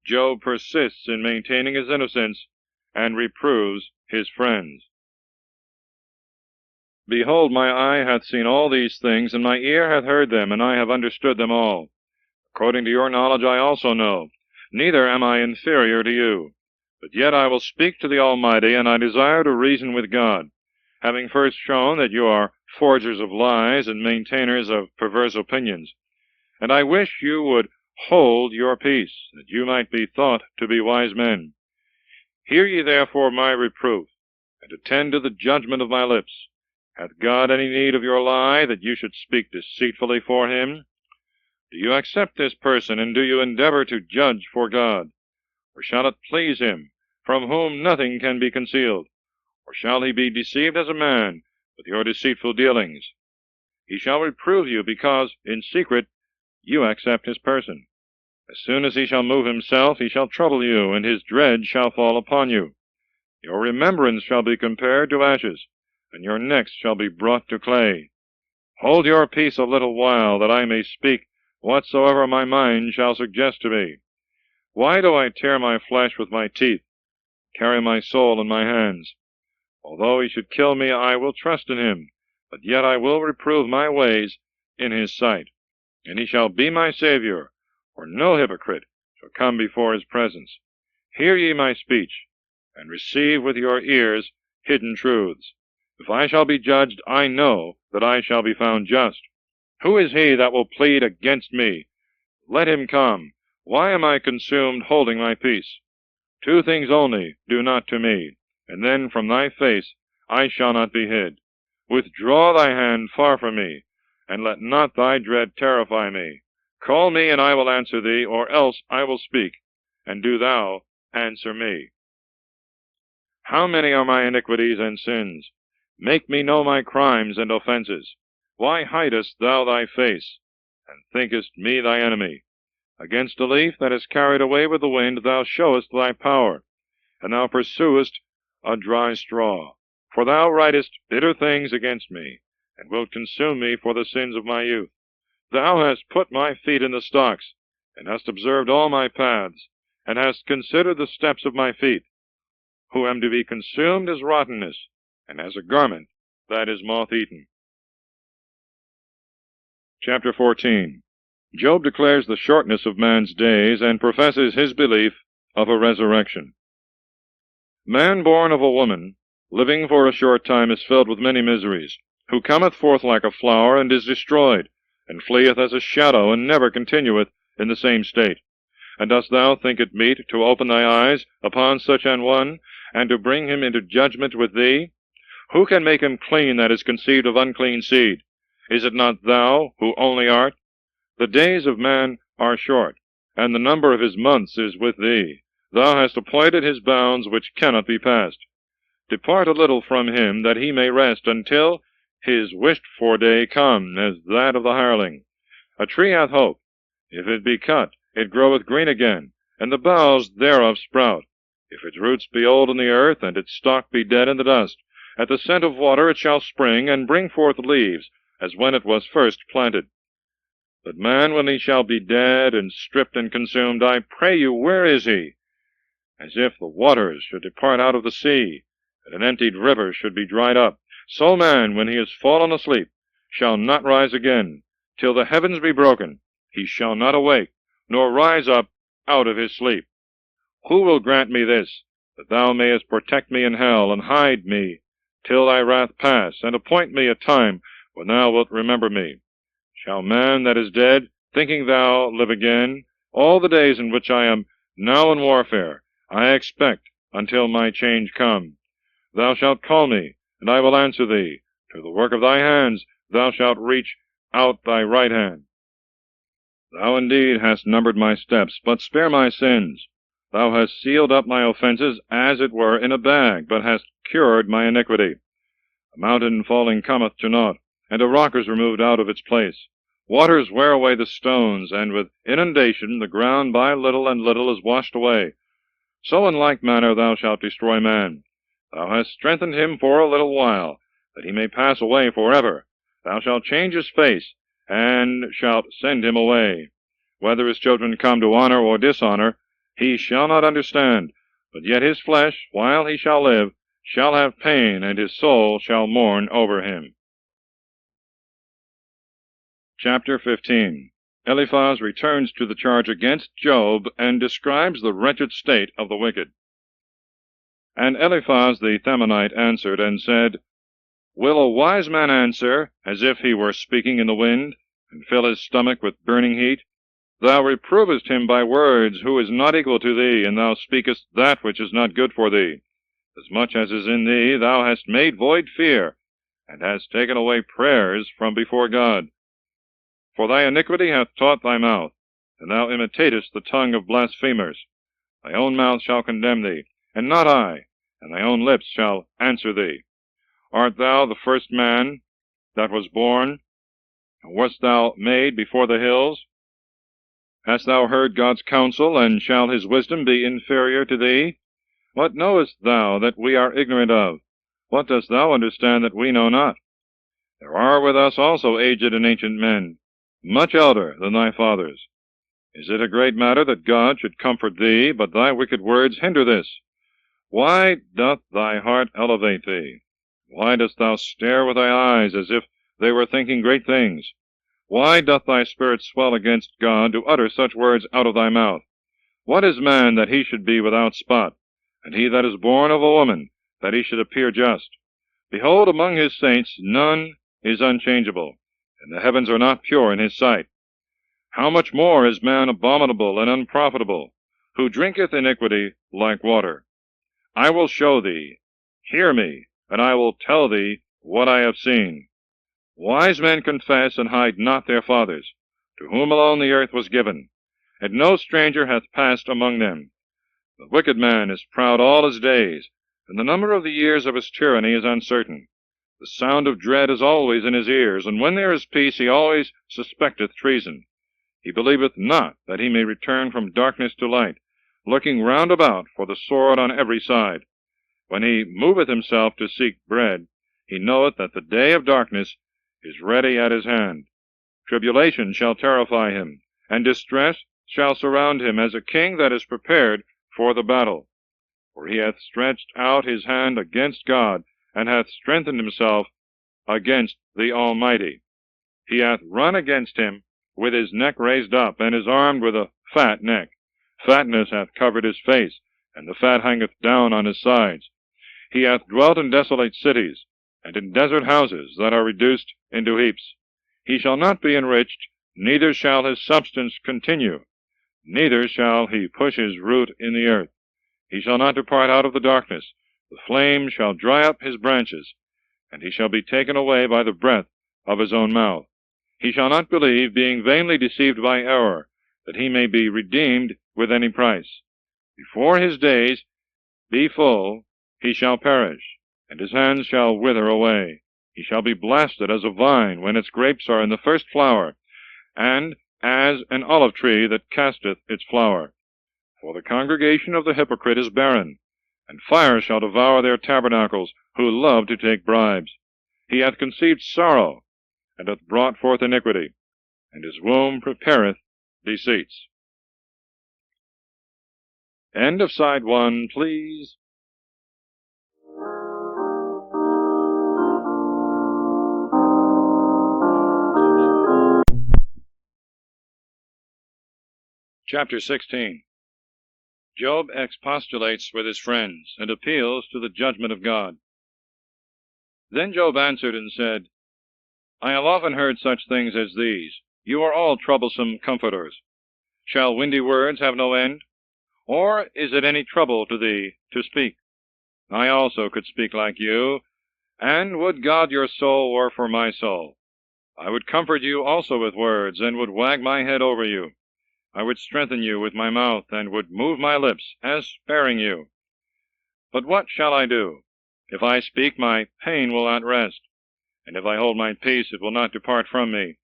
Job persists in maintaining his innocence, and reproves his friends. Behold, my eye hath seen all these things, and my ear hath heard them, and I have understood them all. According to your knowledge I also know, neither am I inferior to you. But yet I will speak to the Almighty, and I desire to reason with God, having first shown that you are forgers of lies and maintainers of perverse opinions. And I wish you would hold your peace, that you might be thought to be wise men. Hear ye therefore my reproof, and attend to the judgment of my lips. Hath God any need of your lie, that you should speak deceitfully for him? Do you accept this person, and do you endeavor to judge for God? Or shall it please him, from whom nothing can be concealed? Or shall he be deceived as a man with your deceitful dealings? He shall reprove you, because in secret you accept his person. As soon as he shall move himself, he shall trouble you, and his dread shall fall upon you. Your remembrance shall be compared to ashes, and your necks shall be brought to clay. Hold your peace a little while, that I may speak whatsoever my mind shall suggest to me. Why do I tear my flesh with my teeth, carry my soul in my hands? Although he should kill me, I will trust in him, but yet I will reprove my ways in his sight. And he shall be my Savior, for no hypocrite shall come before his presence. Hear ye my speech, and receive with your ears hidden truths. If I shall be judged, I know that I shall be found just. Who is he that will plead against me? Let him come. Why am I consumed holding my peace? Two things only do not to me, and then from thy face I shall not be hid. Withdraw thy hand far from me, and let not thy dread terrify me. Call me, and I will answer thee, or else I will speak, and do thou answer me. How many are my iniquities and sins? Make me know my crimes and offenses. Why hidest thou thy face, and thinkest me thy enemy? Against a leaf that is carried away with the wind thou showest thy power, and thou pursuest a dry straw. For thou writest bitter things against me, and wilt consume me for the sins of my youth. Thou hast put my feet in the stocks, and hast observed all my paths, and hast considered the steps of my feet, who am to be consumed as rottenness, and as a garment that is moth-eaten. Chapter 14. Job declares the shortness of man's days, and professes his belief of a resurrection. Man born of a woman, living for a short time, is filled with many miseries, who cometh forth like a flower, and is destroyed, and fleeth as a shadow, and never continueth in the same state. And dost thou think it meet to open thy eyes upon such an one, and to bring him into judgment with thee? Who can make him clean that is conceived of unclean seed? Is it not thou who only art? The days of man are short, and the number of his months is with thee. Thou hast appointed his bounds which cannot be passed. Depart a little from him, that he may rest, until his wished-for day come, as that of the hireling. A tree hath hope. If it be cut, it groweth green again, and the boughs thereof sprout. If its roots be old in the earth, and its stalk be dead in the dust, at the scent of water it shall spring, and bring forth leaves, as when it was first planted. But man, when he shall be dead, and stripped and consumed, I pray you, where is he? As if the waters should depart out of the sea, and an emptied river should be dried up, so man, when he is fallen asleep, shall not rise again. Till the heavens be broken, he shall not awake, nor rise up out of his sleep. Who will grant me this, that thou mayest protect me in hell, and hide me till thy wrath pass, and appoint me a time when thou wilt remember me? Shall man that is dead, thinking thou, live again? All the days in which I am now in warfare, I expect until my change come. Thou shalt call me, and I will answer thee. To the work of thy hands thou shalt reach out thy right hand. Thou indeed hast numbered my steps, but spare my sins. Thou hast sealed up my offenses as it were in a bag, but hast cured my iniquity. A mountain falling cometh to naught, and a rock is removed out of its place. Waters wear away the stones, and with inundation the ground by little and little is washed away. So in like manner thou shalt destroy man. Thou hast strengthened him for a little while, that he may pass away forever. Thou shalt change his face, and shalt send him away. Whether his children come to honor or dishonor, he shall not understand, but yet his flesh, while he shall live, shall have pain, and his soul shall mourn over him. Chapter 15. Eliphaz returns to the charge against Job, and describes the wretched state of the wicked. And Eliphaz the Themanite answered, and said, Will a wise man answer, as if he were speaking in the wind, and fill his stomach with burning heat? Thou reprovest him by words, who is not equal to thee, and thou speakest that which is not good for thee. As much as is in thee, thou hast made void fear, and hast taken away prayers from before God. For thy iniquity hath taught thy mouth, and thou imitatest the tongue of blasphemers. Thy own mouth shall condemn thee, and not I, and thy own lips shall answer thee. Art thou the first man that was born? And wast thou made before the hills? Hast thou heard God's counsel, and shall his wisdom be inferior to thee? What knowest thou that we are ignorant of? What dost thou understand that we know not? There are with us also aged and ancient men, much elder than thy fathers. Is it a great matter that God should comfort thee, but thy wicked words hinder this? Why doth thy heart elevate thee? Why dost thou stare with thy eyes, as if they were thinking great things? Why doth thy spirit swell against God, to utter such words out of thy mouth? What is man, that he should be without spot, and he that is born of a woman, that he should appear just? Behold, among his saints none is unchangeable, and the heavens are not pure in his sight. How much more is man abominable and unprofitable, who drinketh iniquity like water? I will show thee, hear me, and I will tell thee what I have seen. Wise men confess and hide not their fathers, to whom alone the earth was given, and no stranger hath passed among them. The wicked man is proud all his days, and the number of the years of his tyranny is uncertain. The sound of dread is always in his ears, and when there is peace he always suspecteth treason. He believeth not that he may return from darkness to light, looking round about for the sword on every side. When he moveth himself to seek bread, he knoweth that the day of darkness is ready at his hand. Tribulation shall terrify him, and distress shall surround him, as a king that is prepared for the battle. For he hath stretched out his hand against God, and hath strengthened himself against the Almighty. He hath run against him with his neck raised up, and is armed with a fat neck. Fatness hath covered his face, and the fat hangeth down on his sides. He hath dwelt in desolate cities, and in desert houses that are reduced into heaps. He shall not be enriched, neither shall his substance continue, neither shall he push his root in the earth. He shall not depart out of the darkness. The flame shall dry up his branches, and he shall be taken away by the breath of his own mouth. He shall not believe, being vainly deceived by error, that he may be redeemed with any price. Before his days be full, he shall perish, and his hands shall wither away. He shall be blasted as a vine when its grapes are in the first flower, and as an olive tree that casteth its flower. For the congregation of the hypocrite is barren, and fire shall devour their tabernacles, who love to take bribes. He hath conceived sorrow, and hath brought forth iniquity, and his womb prepareth deceits. End of side 1, please. Chapter 16. Job expostulates with his friends, and appeals to the judgment of God. Then Job answered and said, I have often heard such things as these. You are all troublesome comforters. Shall windy words have no end? Or is it any trouble to thee to speak? I also could speak like you, and would God your soul were for my soul. I would comfort you also with words, and would wag my head over you. I would strengthen you with my mouth, and would move my lips, as sparing you. But what shall I do? If I speak, my pain will not rest, and if I hold my peace, it will not depart from me.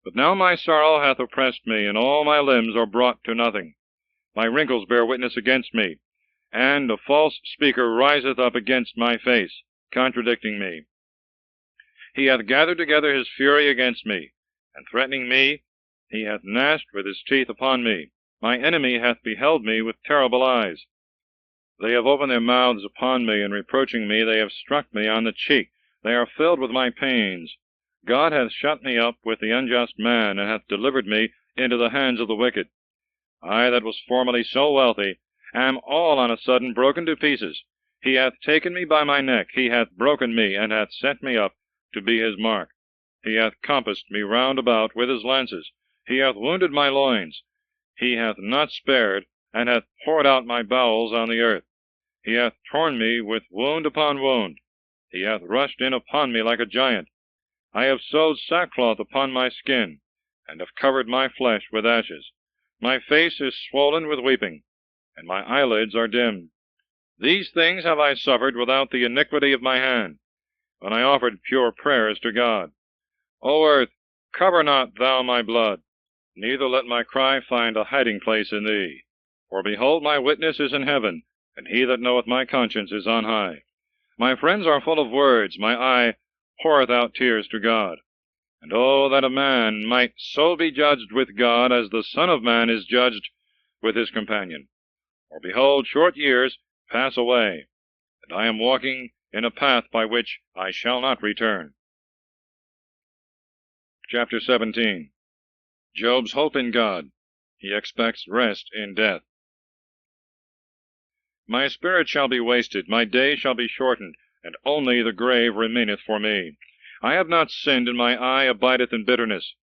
But now my sorrow hath oppressed me, and all my limbs are brought to nothing. My wrinkles bear witness against me, and a false speaker riseth up against my face, contradicting me. He hath gathered together his fury against me, and threatening me, he hath gnashed with his teeth upon me. My enemy hath beheld me with terrible eyes. They have opened their mouths upon me, and reproaching me, they have struck me on the cheek. They are filled with my pains. God hath shut me up with the unjust man, and hath delivered me into the hands of the wicked. I that was formerly so wealthy am all on a sudden broken to pieces. He hath taken me by my neck, he hath broken me, and hath set me up to be his mark. He hath compassed me round about with his lances. He hath wounded my loins. He hath not spared, and hath poured out my bowels on the earth. He hath torn me with wound upon wound. He hath rushed in upon me like a giant. I have sewed sackcloth upon my skin, and have covered my flesh with ashes. My face is swollen with weeping, and my eyelids are dimmed. These things have I suffered without the iniquity of my hand, when I offered pure prayers to God. O earth, cover not thou my blood, neither let my cry find a hiding place in thee. For behold, my witness is in heaven, and he that knoweth my conscience is on high. My friends are full of words, my eye poureth out tears to God. And oh, that a man might so be judged with God as the Son of Man is judged with his companion. For behold, short years pass away, and I am walking in a path by which I shall not return. Chapter 17. Job's hope in God. He expects rest in death. My spirit shall be wasted, my days shall be shortened, and only the grave remaineth for me. I have not sinned, and my eye abideth in bitterness.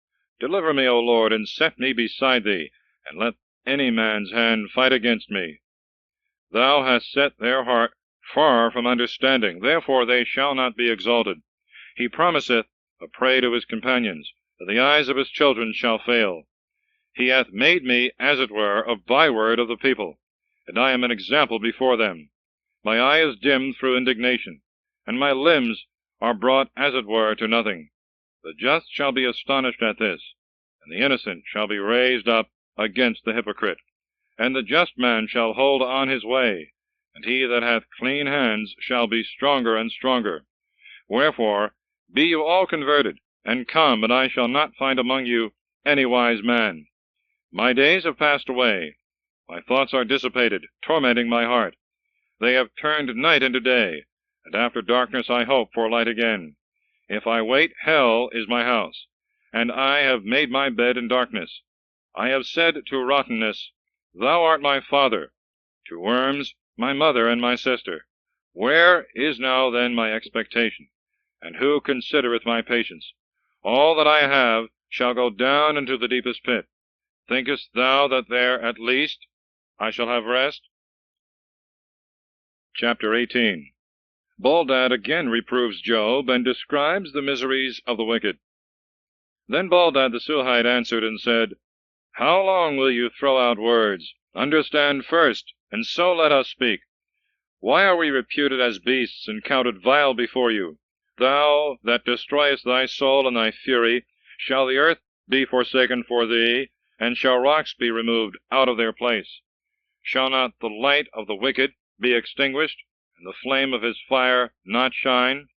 Deliver me, O Lord, and set me beside thee, and let any man's hand fight against me. Thou hast set their heart far from understanding, therefore they shall not be exalted. He promiseth a prey to his companions, that the eyes of his children shall fail. He hath made me, as it were, a byword of the people, and I am an example before them. My eye is dimmed through indignation, and my limbs are brought, as it were, to nothing. The just shall be astonished at this, and the innocent shall be raised up against the hypocrite. And the just man shall hold on his way, and he that hath clean hands shall be stronger and stronger. Wherefore, be you all converted, and come, and I shall not find among you any wise man. My days have passed away. My thoughts are dissipated, tormenting my heart. They have turned night into day, and after darkness I hope for light again. If I wait, hell is my house, and I have made my bed in darkness. I have said to rottenness, Thou art my father, to worms, my mother and my sister. Where is now then my expectation? And who considereth my patience? All that I have shall go down into the deepest pit. Thinkest thou that there at least I shall have rest? Chapter 18. Bildad again reproves Job, and describes the miseries of the wicked. Then Bildad the Suhite answered and said, How long will you throw out words? Understand first, and so let us speak. Why are we reputed as beasts, and counted vile before you? Thou that destroyest thy soul in thy fury, shall the earth be forsaken for thee, and shall rocks be removed out of their place? Shall not the light of the wicked be extinguished, and the flame of his fire not shine?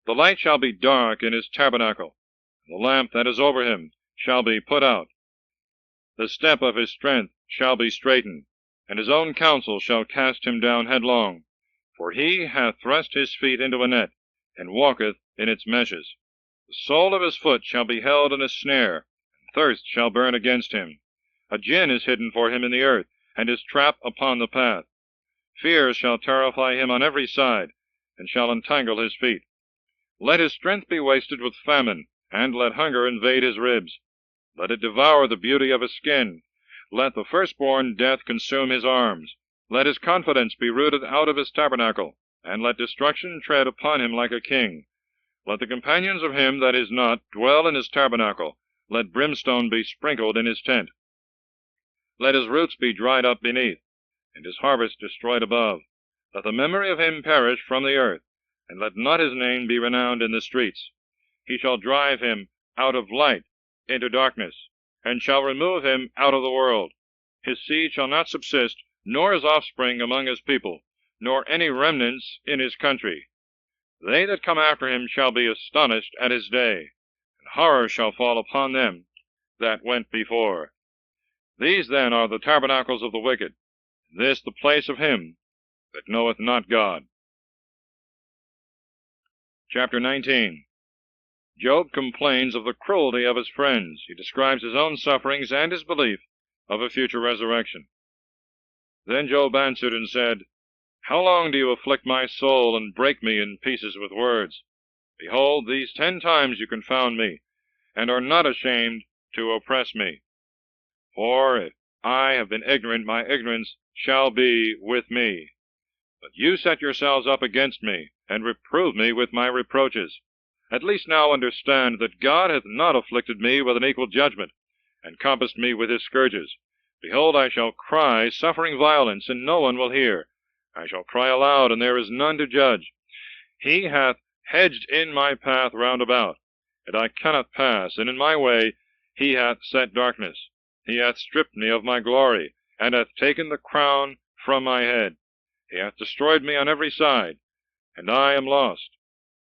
The light shall be dark in his tabernacle, and the lamp that is over him shall be put out. The step of his strength shall be straitened, and his own counsel shall cast him down headlong. For he hath thrust his feet into a net, and walketh in its meshes. The sole of his foot shall be held in a snare, and thirst shall burn against him. A gin is hidden for him in the earth, and his trap upon the path. Fear shall terrify him on every side, and shall entangle his feet. Let his strength be wasted with famine, and let hunger invade his ribs. Let it devour the beauty of his skin. Let the firstborn death consume his arms. Let his confidence be rooted out of his tabernacle, and let destruction tread upon him like a king. Let the companions of him that is not dwell in his tabernacle. Let brimstone be sprinkled in his tent. Let his roots be dried up beneath, and his harvest destroyed above. Let the memory of him perish from the earth, and let not his name be renowned in the streets. He shall drive him out of light into darkness, and shall remove him out of the world. His seed shall not subsist, nor his offspring among his people, nor any remnants in his country. They that come after him shall be astonished at his day, and horror shall fall upon them that went before. These then are the tabernacles of the wicked, and this the place of him that knoweth not God. Chapter 19. Job complains of the cruelty of his friends. He describes his own sufferings and his belief of a future resurrection. Then Job answered and said, How long do you afflict my soul, and break me in pieces with words? Behold, these 10 times you confound me, and are not ashamed to oppress me. For if I have been ignorant, my ignorance shall be with me. But you set yourselves up against me, and reprove me with my reproaches. At least now understand that God hath not afflicted me with an equal judgment, and compassed me with his scourges. Behold, I shall cry, suffering violence, and no one will hear. I shall cry aloud, and there is none to judge. He hath hedged in my path round about, and I cannot pass, and in my way he hath set darkness. He hath stripped me of my glory, and hath taken the crown from my head. He hath destroyed me on every side, and I am lost.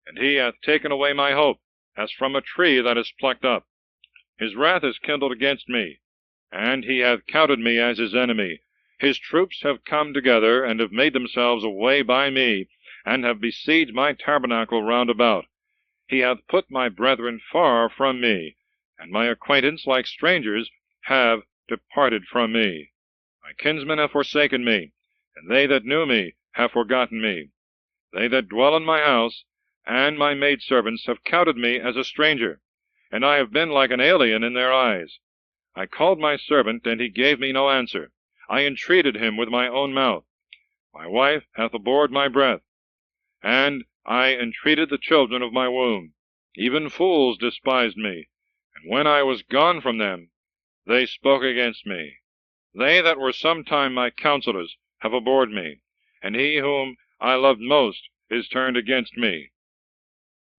And he hath taken away my hope, as from a tree that is plucked up. His wrath is kindled against me, and he hath counted me as his enemy. His troops have come together, and have made themselves a way by me, and have besieged my tabernacle round about. He hath put my brethren far from me, and my acquaintance, like strangers, have departed from me. My kinsmen have forsaken me, and they that knew me have forgotten me. They that dwell in my house, and my maidservants, have counted me as a stranger, and I have been like an alien in their eyes. I called my servant, and he gave me no answer. I entreated him with my own mouth. My wife hath abhorred my breath, and I entreated the children of my womb. Even fools despised me, and when I was gone from them, they spoke against me. They that were sometime my counselors have abhorred me, and he whom I loved most is turned against me.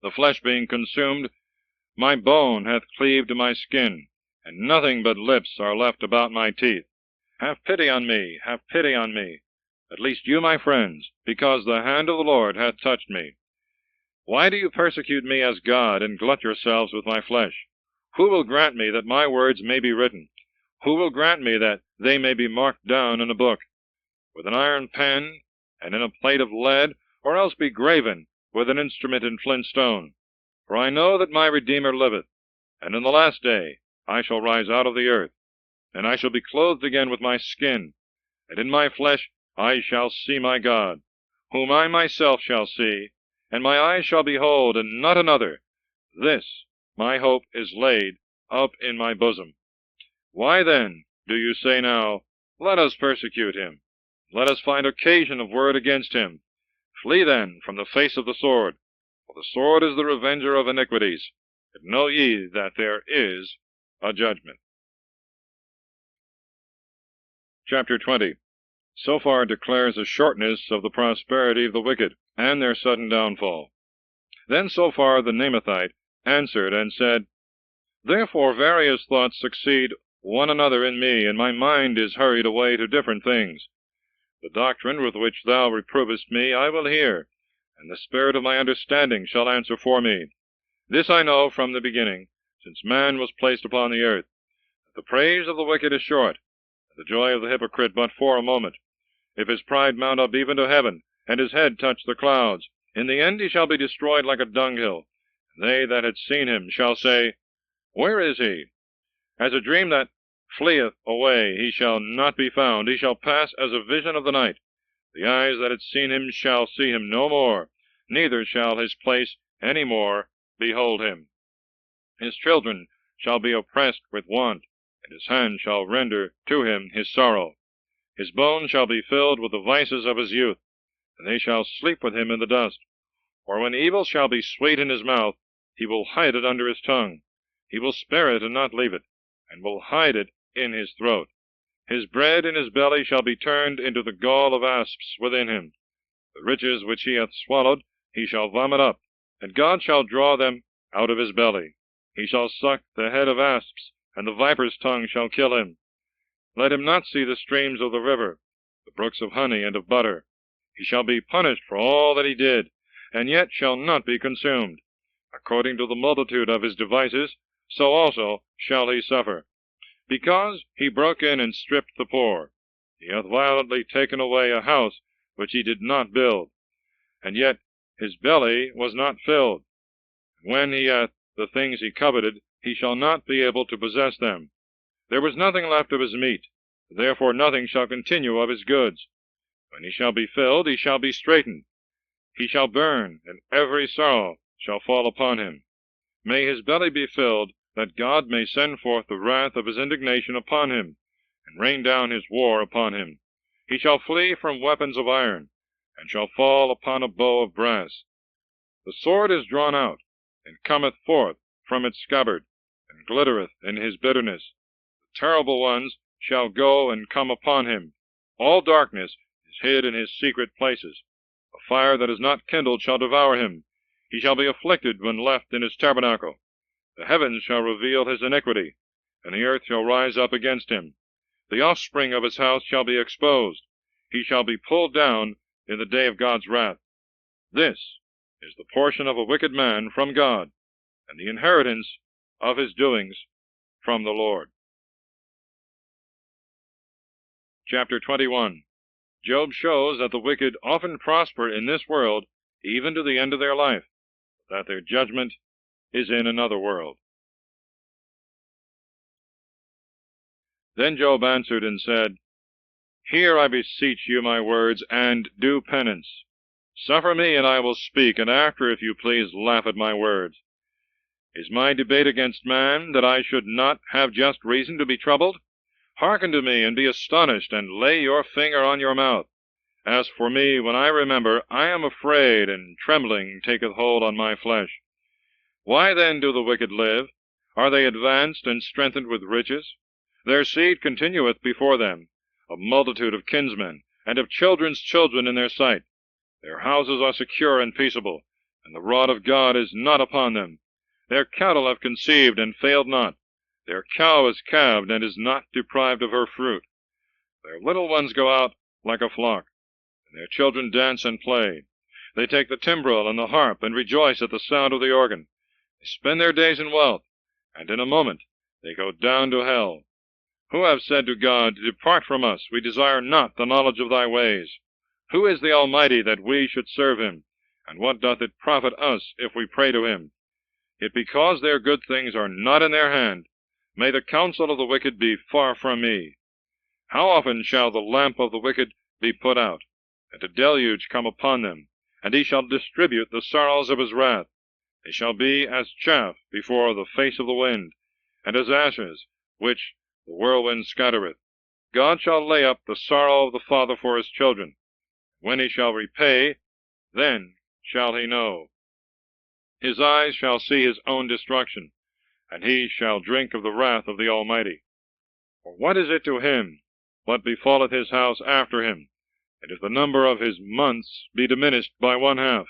The flesh being consumed, my bone hath cleaved to my skin, and nothing but lips are left about my teeth. Have pity on me, have pity on me, at least you my friends, because the hand of the Lord hath touched me. Why do you persecute me as God, and glut yourselves with my flesh? Who will grant me that my words may be written? Who will grant me that they may be marked down in a book, with an iron pen, and in a plate of lead, or else be graven with an instrument in flint stone? For I know that my Redeemer liveth, and in the last day I shall rise out of the earth, and I shall be clothed again with my skin, and in my flesh I shall see my God, whom I myself shall see, and my eyes shall behold, and not another. This my hope is laid up in my bosom. Why then do you say now, Let us persecute him, let us find occasion of word against him? Flee then from the face of the sword, for the sword is the revenger of iniquities. But know ye that there is a judgment. Chapter 20. So far declares the shortness of the prosperity of the wicked, and their sudden downfall. Then so far the Namathite answered and said, Therefore various thoughts succeed one another in me, and my mind is hurried away to different things. The doctrine with which thou reprovest me I will hear, and the spirit of my understanding shall answer for me. This I know from the beginning, since man was placed upon the earth, that the praise of the wicked is short, and the joy of the hypocrite but for a moment. If his pride mount up even to heaven, and his head touch the clouds, in the end he shall be destroyed like a dunghill, and they that had seen him shall say, Where is he? As a dream that fleeth away, he shall not be found. He shall pass as a vision of the night. The eyes that had seen him shall see him no more, neither shall his place any more behold him. His children shall be oppressed with want, and his hand shall render to him his sorrow. His bones shall be filled with the vices of his youth, and they shall sleep with him in the dust. For when evil shall be sweet in his mouth, he will hide it under his tongue. He will spare it and not leave it, and will hide it in his throat. His bread in his belly shall be turned into the gall of asps within him. The riches which he hath swallowed he shall vomit up, and God shall draw them out of his belly. He shall suck the head of asps, and the viper's tongue shall kill him. Let him not see the streams of the river, the brooks of honey and of butter. He shall be punished for all that he did, and yet shall not be consumed. According to the multitude of his devices, so also shall he suffer. Because he broke in and stripped the poor, he hath violently taken away a house which he did not build, and yet his belly was not filled. When he hath the things he coveted, he shall not be able to possess them. There was nothing left of his meat, therefore nothing shall continue of his goods. When he shall be filled, he shall be straitened. He shall burn, and every sorrow shall fall upon him. May his belly be filled, that God may send forth the wrath of his indignation upon him, and rain down his war upon him. He shall flee from weapons of iron, and shall fall upon a bow of brass. The sword is drawn out, and cometh forth from its scabbard, and glittereth in his bitterness. The terrible ones shall go and come upon him. All darkness is hid in his secret places. A fire that is not kindled shall devour him. He shall be afflicted when left in his tabernacle. The heavens shall reveal his iniquity, and the earth shall rise up against him. The offspring of his house shall be exposed. He shall be pulled down in the day of God's wrath. This is the portion of a wicked man from God, and the inheritance of his doings from the Lord. Chapter 21. Job shows that the wicked often prosper in this world, even to the end of their life, that their judgment is in another world. Then Job answered and said, Hear, I beseech you, my words, and do penance. Suffer me, and I will speak, and after, if you please, laugh at my words. Is my debate against man, that I should not have just reason to be troubled? Hearken to me, and be astonished, and lay your finger on your mouth. As for me, when I remember, I am afraid, and trembling taketh hold on my flesh. Why then do the wicked live? Are they advanced and strengthened with riches? Their seed continueth before them, a multitude of kinsmen, and of children's children in their sight. Their houses are secure and peaceable, and the rod of God is not upon them. Their cattle have conceived and failed not. Their cow is calved and is not deprived of her fruit. Their little ones go out like a flock, and their children dance and play. They take the timbrel and the harp, and rejoice at the sound of the organ. They spend their days in wealth, and in a moment they go down to hell. Who have said to God, Depart from us, we desire not the knowledge of thy ways? Who is the Almighty, that we should serve him? And what doth it profit us, if we pray to him? Yet because their good things are not in their hand, may the counsel of the wicked be far from me. How often shall the lamp of the wicked be put out, and a deluge come upon them, and he shall distribute the sorrows of his wrath. They shall be as chaff before the face of the wind, and as ashes, which the whirlwind scattereth. God shall lay up the sorrow of the father for his children. When he shall repay, then shall he know. His eyes shall see his own destruction, and he shall drink of the wrath of the Almighty. For what is it to him, what befalleth his house after him? And if the number of his months be diminished by 1/2,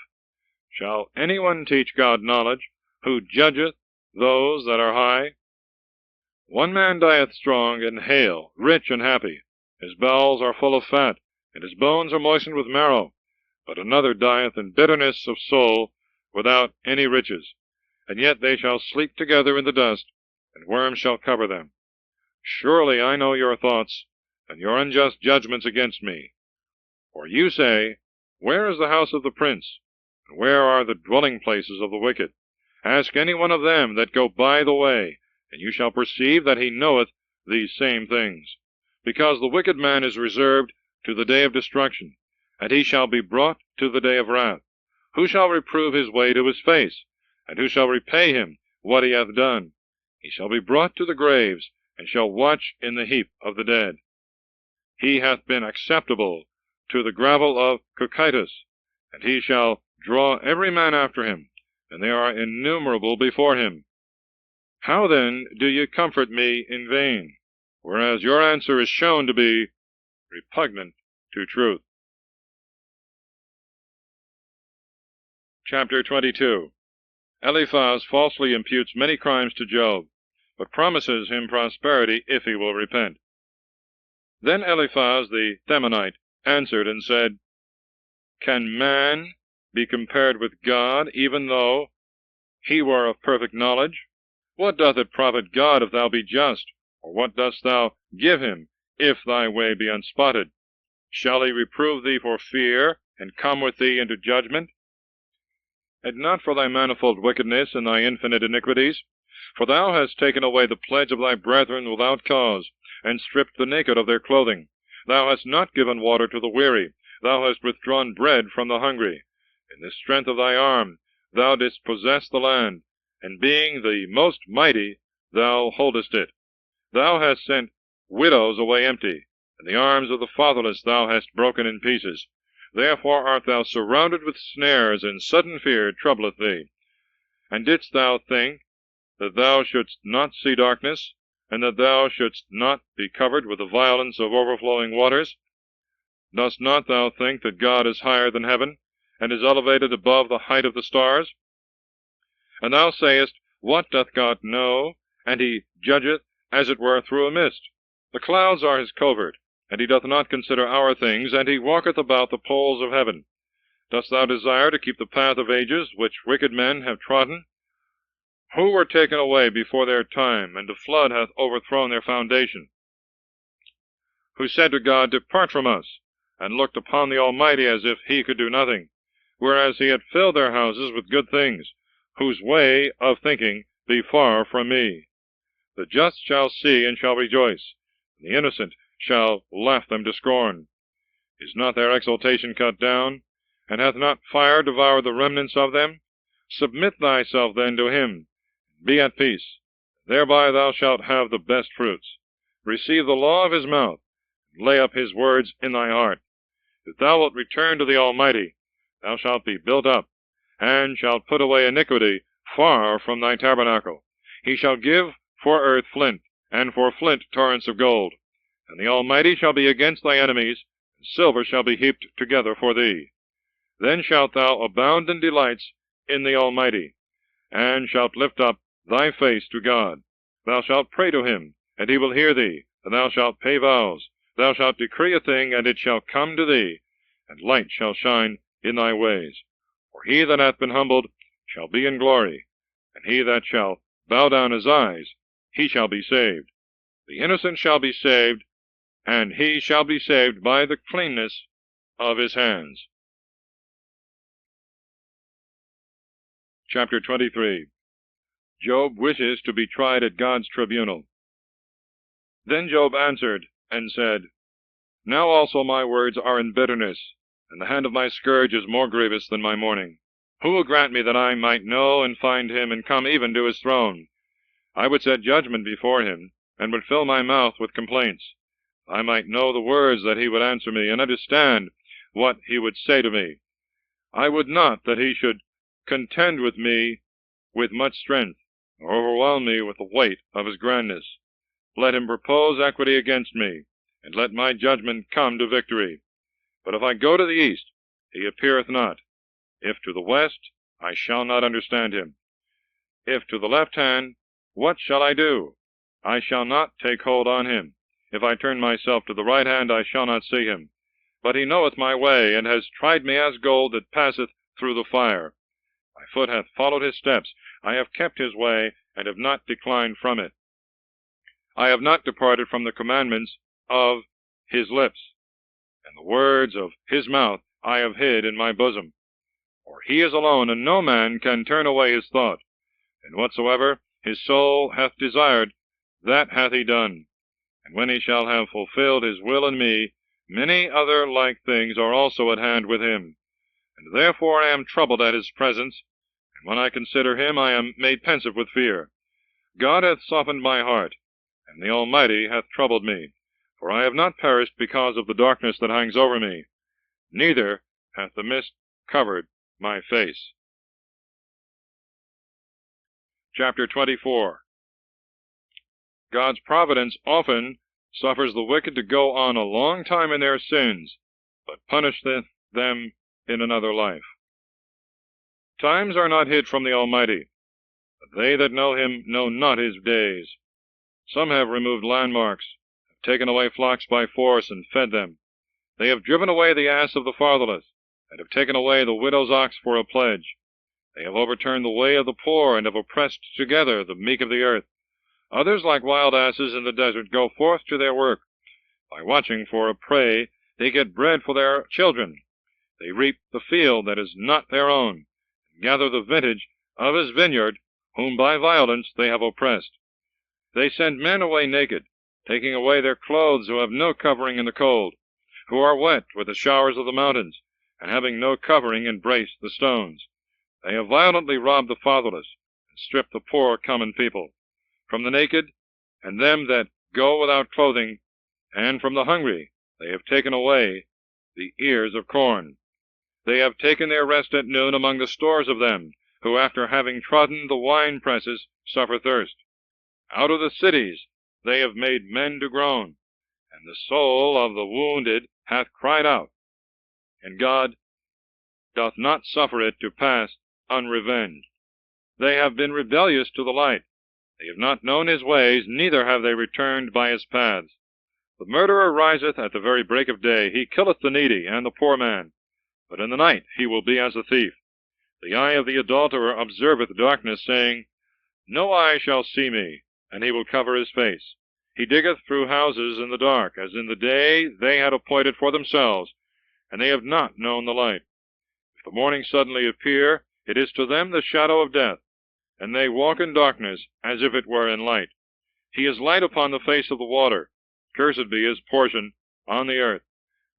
shall anyone teach God knowledge, who judgeth those that are high? One man dieth strong and hale, rich and happy. His bowels are full of fat, and his bones are moistened with marrow. But another dieth in bitterness of soul, without any riches. And yet they shall sleep together in the dust, and worms shall cover them. Surely I know your thoughts, and your unjust judgments against me. For you say, Where is the house of the prince? And where are the dwelling places of the wicked? Ask any one of them that go by the way, and you shall perceive that he knoweth these same things. Because the wicked man is reserved to the day of destruction, and he shall be brought to the day of wrath. Who shall reprove his way to his face? And who shall repay him what he hath done? He shall be brought to the graves, and shall watch in the heap of the dead. He hath been acceptable to the gravel of Cocytus, and he shall draw every man after him, and they are innumerable before him. How then do ye comfort me in vain, whereas your answer is shown to be repugnant to truth? Chapter 22. Eliphaz falsely imputes many crimes to Job, but promises him prosperity if he will repent. Then Eliphaz the Themanite answered and said, Can man be compared with God, even though he were of perfect knowledge? What doth it profit God if thou be just? Or what dost thou give him, if thy way be unspotted? Shall he reprove thee for fear, and come with thee into judgment? And not for thy manifold wickedness and thy infinite iniquities, for thou hast taken away the pledge of thy brethren without cause, and stripped the naked of their clothing. Thou hast not given water to the weary, thou hast withdrawn bread from the hungry. In the strength of thy arm thou didst possess the land, and being the most mighty, thou holdest it. Thou hast sent widows away empty, and the arms of the fatherless thou hast broken in pieces. Therefore art thou surrounded with snares, and sudden fear troubleth thee. And didst thou think that thou shouldst not see darkness, and that thou shouldst not be covered with the violence of overflowing waters? Dost not thou think that God is higher than heaven, and is elevated above the height of the stars? And thou sayest, What doth God know? And he judgeth as it were through a mist. The clouds are his covert, and he doth not consider our things, and he walketh about the poles of heaven. Dost thou desire to keep the path of ages, which wicked men have trodden? Who were taken away before their time, and a flood hath overthrown their foundation? Who said to God, Depart from us, and looked upon the Almighty as if he could do nothing, whereas he had filled their houses with good things, whose way of thinking be far from me. The just shall see and shall rejoice, and the innocent shall laugh them to scorn. Is not their exaltation cut down, and hath not fire devoured the remnants of them? Submit thyself then to him, and be at peace. Thereby thou shalt have the best fruits. Receive the law of his mouth, and lay up his words in thy heart. If thou wilt return to the Almighty, thou shalt be built up, and shalt put away iniquity far from thy tabernacle. He shall give for earth flint, and for flint torrents of gold. And the Almighty shall be against thy enemies, and silver shall be heaped together for thee. Then shalt thou abound in delights in the Almighty, and shalt lift up thy face to God. Thou shalt pray to him, and he will hear thee, and thou shalt pay vows. Thou shalt decree a thing, and it shall come to thee, and light shall shine in thy ways. For he that hath been humbled shall be in glory, and he that shall bow down his eyes, he shall be saved. The innocent shall be saved, and he shall be saved by the cleanness of his hands. Chapter 23. Job wishes to be tried at God's tribunal. Then Job answered and said, Now also my words are in bitterness, and the hand of my scourge is more grievous than my mourning. Who will grant me that I might know and find him, and come even to his throne? I would set judgment before him, and would fill my mouth with complaints. I might know the words that he would answer me, and understand what he would say to me. I would not that he should contend with me with much strength, or overwhelm me with the weight of his grandness. Let him propose equity against me, and let my judgment come to victory. But if I go to the east, he appeareth not. If to the west, I shall not understand him. If to the left hand, what shall I do? I shall not take hold on him. If I turn myself to the right hand, I shall not see him. But he knoweth my way, and has tried me as gold that passeth through the fire. My foot hath followed his steps. I have kept his way, and have not declined from it. I have not departed from the commandments of his lips, and the words of his mouth I have hid in my bosom. For he is alone, and no man can turn away his thought. And whatsoever his soul hath desired, that hath he done. And when he shall have fulfilled his will in me, many other like things are also at hand with him. And therefore I am troubled at his presence, and when I consider him, I am made pensive with fear. God hath softened my heart, and the Almighty hath troubled me. For I have not perished because of the darkness that hangs over me, neither hath the mist covered my face. Chapter 24. God's providence often suffers the wicked to go on a long time in their sins, but punisheth them in another life. Times are not hid from the Almighty, but they that know him know not his days. Some have removed landmarks, have taken away flocks by force, and fed them. They have driven away the ass of the fatherless, and have taken away the widow's ox for a pledge. They have overturned the way of the poor, and have oppressed together the meek of the earth. Others, like wild asses in the desert, go forth to their work. By watching for a prey, they get bread for their children. They reap the field that is not their own, and gather the vintage of his vineyard, whom by violence they have oppressed. They send men away naked, taking away their clothes, who have no covering in the cold, who are wet with the showers of the mountains, and having no covering embrace the stones. They have violently robbed the fatherless, and stripped the poor common people. From the naked, and them that go without clothing, and from the hungry, they have taken away the ears of corn. They have taken their rest at noon among the stores of them, who after having trodden the wine presses suffer thirst. Out of the cities they have made men to groan, and the soul of the wounded hath cried out, and God doth not suffer it to pass unrevenged. They have been rebellious to the light. They have not known his ways, neither have they returned by his paths. The murderer riseth at the very break of day. He killeth the needy and the poor man, but in the night he will be as a thief. The eye of the adulterer observeth darkness, saying, No eye shall see me, and he will cover his face. He diggeth through houses in the dark, as in the day they had appointed for themselves, and they have not known the light. If the morning suddenly appear, it is to them the shadow of death, and they walk in darkness, as if it were in light. He is light upon the face of the water. Cursed be his portion on the earth.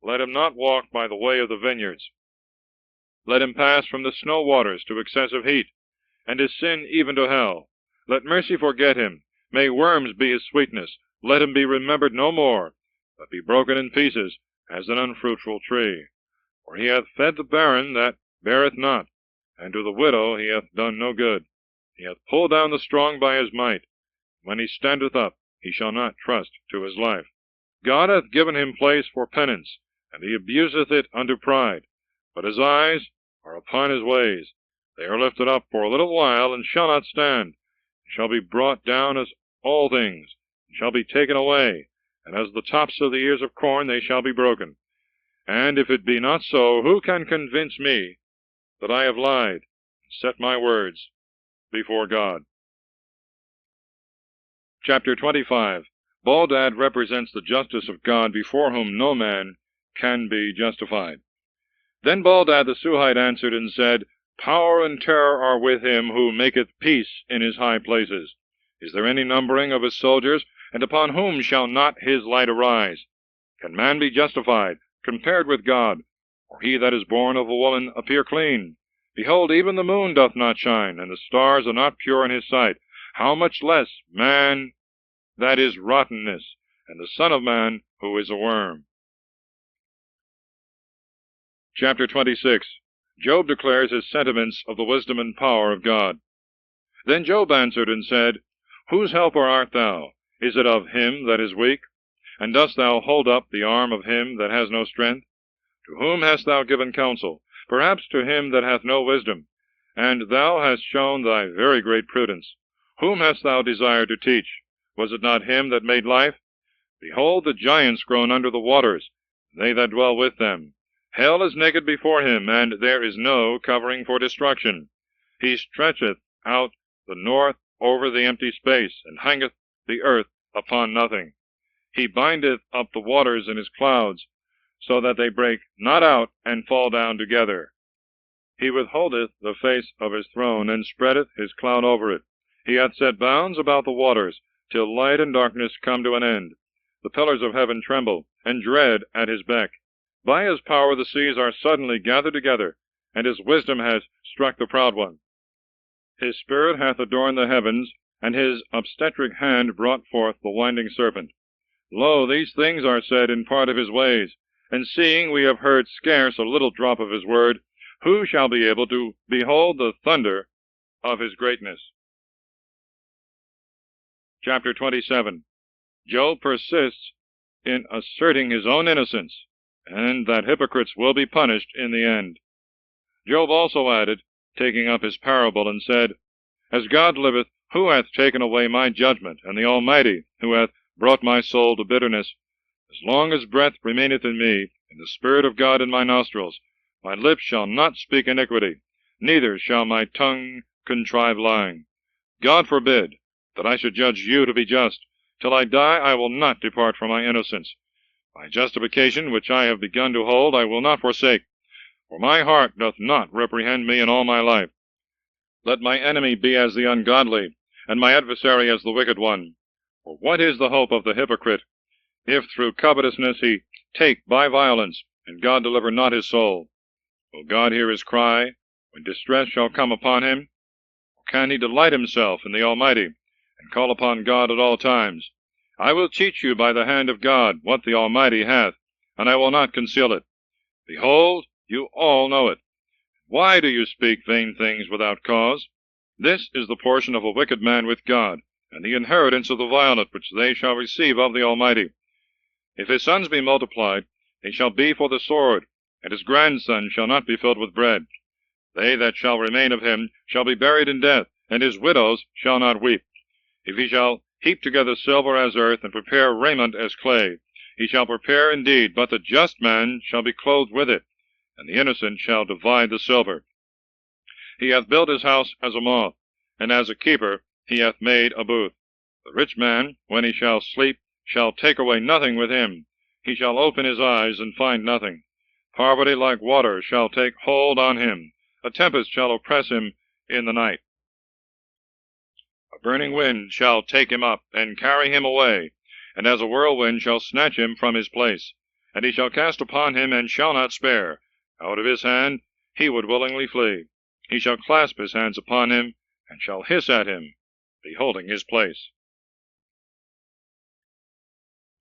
Let him not walk by the way of the vineyards. Let him pass from the snow waters to excessive heat, and his sin even to hell. Let mercy forget him. May worms be his sweetness. Let him be remembered no more, but be broken in pieces as an unfruitful tree. For he hath fed the barren that beareth not, and to the widow he hath done no good. He hath pulled down the strong by his might. When he standeth up, he shall not trust to his life. God hath given him place for penance, and he abuseth it unto pride. But his eyes are upon his ways. They are lifted up for a little while, and shall not stand. He shall be brought down as all things, and shall be taken away. And as the tops of the ears of corn, they shall be broken. And if it be not so, who can convince me that I have lied, and set my words before God? Chapter 25. Baldad represents the justice of God, before whom no man can be justified. Then Baldad the Suhite answered and said, Power and terror are with him who maketh peace in his high places. Is there any numbering of his soldiers? And upon whom shall not his light arise? Can man be justified, compared with God? Or he that is born of a woman appear clean? Behold, even the moon doth not shine, and the stars are not pure in his sight. How much less man that is rottenness, and the Son of Man who is a worm? Chapter 26. Job declares his sentiments of the wisdom and power of God. Then Job answered and said, Whose helper art thou? Is it of him that is weak? And dost thou hold up the arm of him that has no strength? To whom hast thou given counsel? Perhaps to him that hath no wisdom. And thou hast shown thy very great prudence. Whom hast thou desired to teach? Was it not him that made life? Behold the giants grown under the waters, they that dwell with them. Hell is naked before him, and there is no covering for destruction. He stretcheth out the north over the empty space, and hangeth the earth upon nothing. He bindeth up the waters in his clouds, so that they break not out and fall down together. He withholdeth the face of his throne, and spreadeth his cloud over it. He hath set bounds about the waters, till light and darkness come to an end. The pillars of heaven tremble, and dread at his beck. By his power the seas are suddenly gathered together, and his wisdom has struck the proud one. His spirit hath adorned the heavens, and his obstetric hand brought forth the winding serpent. Lo, these things are said in part of his ways, and seeing we have heard scarce a little drop of his word, who shall be able to behold the thunder of his greatness? Chapter 27. Job persists in asserting his own innocence, and that hypocrites will be punished in the end. Job also added, taking up his parable, and said, As God liveth, who hath taken away my judgment, and the Almighty, who hath brought my soul to bitterness? As long as breath remaineth in me, and the Spirit of God in my nostrils, my lips shall not speak iniquity, neither shall my tongue contrive lying. God forbid that I should judge you to be just. Till I die I will not depart from my innocence. My justification, which I have begun to hold, I will not forsake, for my heart doth not reprehend me in all my life. Let my enemy be as the ungodly, and my adversary as the wicked one. For what is the hope of the hypocrite, if through covetousness he take by violence, and God deliver not his soul? Will God hear his cry, when distress shall come upon him? Or can he delight himself in the Almighty, and call upon God at all times? I will teach you by the hand of God what the Almighty hath, and I will not conceal it. Behold, you all know it. Why do you speak vain things without cause? This is the portion of a wicked man with God, and the inheritance of the violent which they shall receive of the Almighty. If his sons be multiplied, they shall be for the sword, and his grandsons shall not be filled with bread. They that shall remain of him shall be buried in death, and his widows shall not weep. If he shall heap together silver as earth, and prepare raiment as clay, he shall prepare indeed, but the just man shall be clothed with it, and the innocent shall divide the silver. He hath built his house as a moth, and as a keeper he hath made a booth. The rich man, when he shall sleep, shall take away nothing with him. He shall open his eyes and find nothing. Poverty like water shall take hold on him. A tempest shall oppress him in the night. A burning wind shall take him up, and carry him away, and as a whirlwind shall snatch him from his place. And he shall cast upon him, and shall not spare. Out of his hand he would willingly flee. He shall clasp his hands upon him, and shall hiss at him, beholding his place.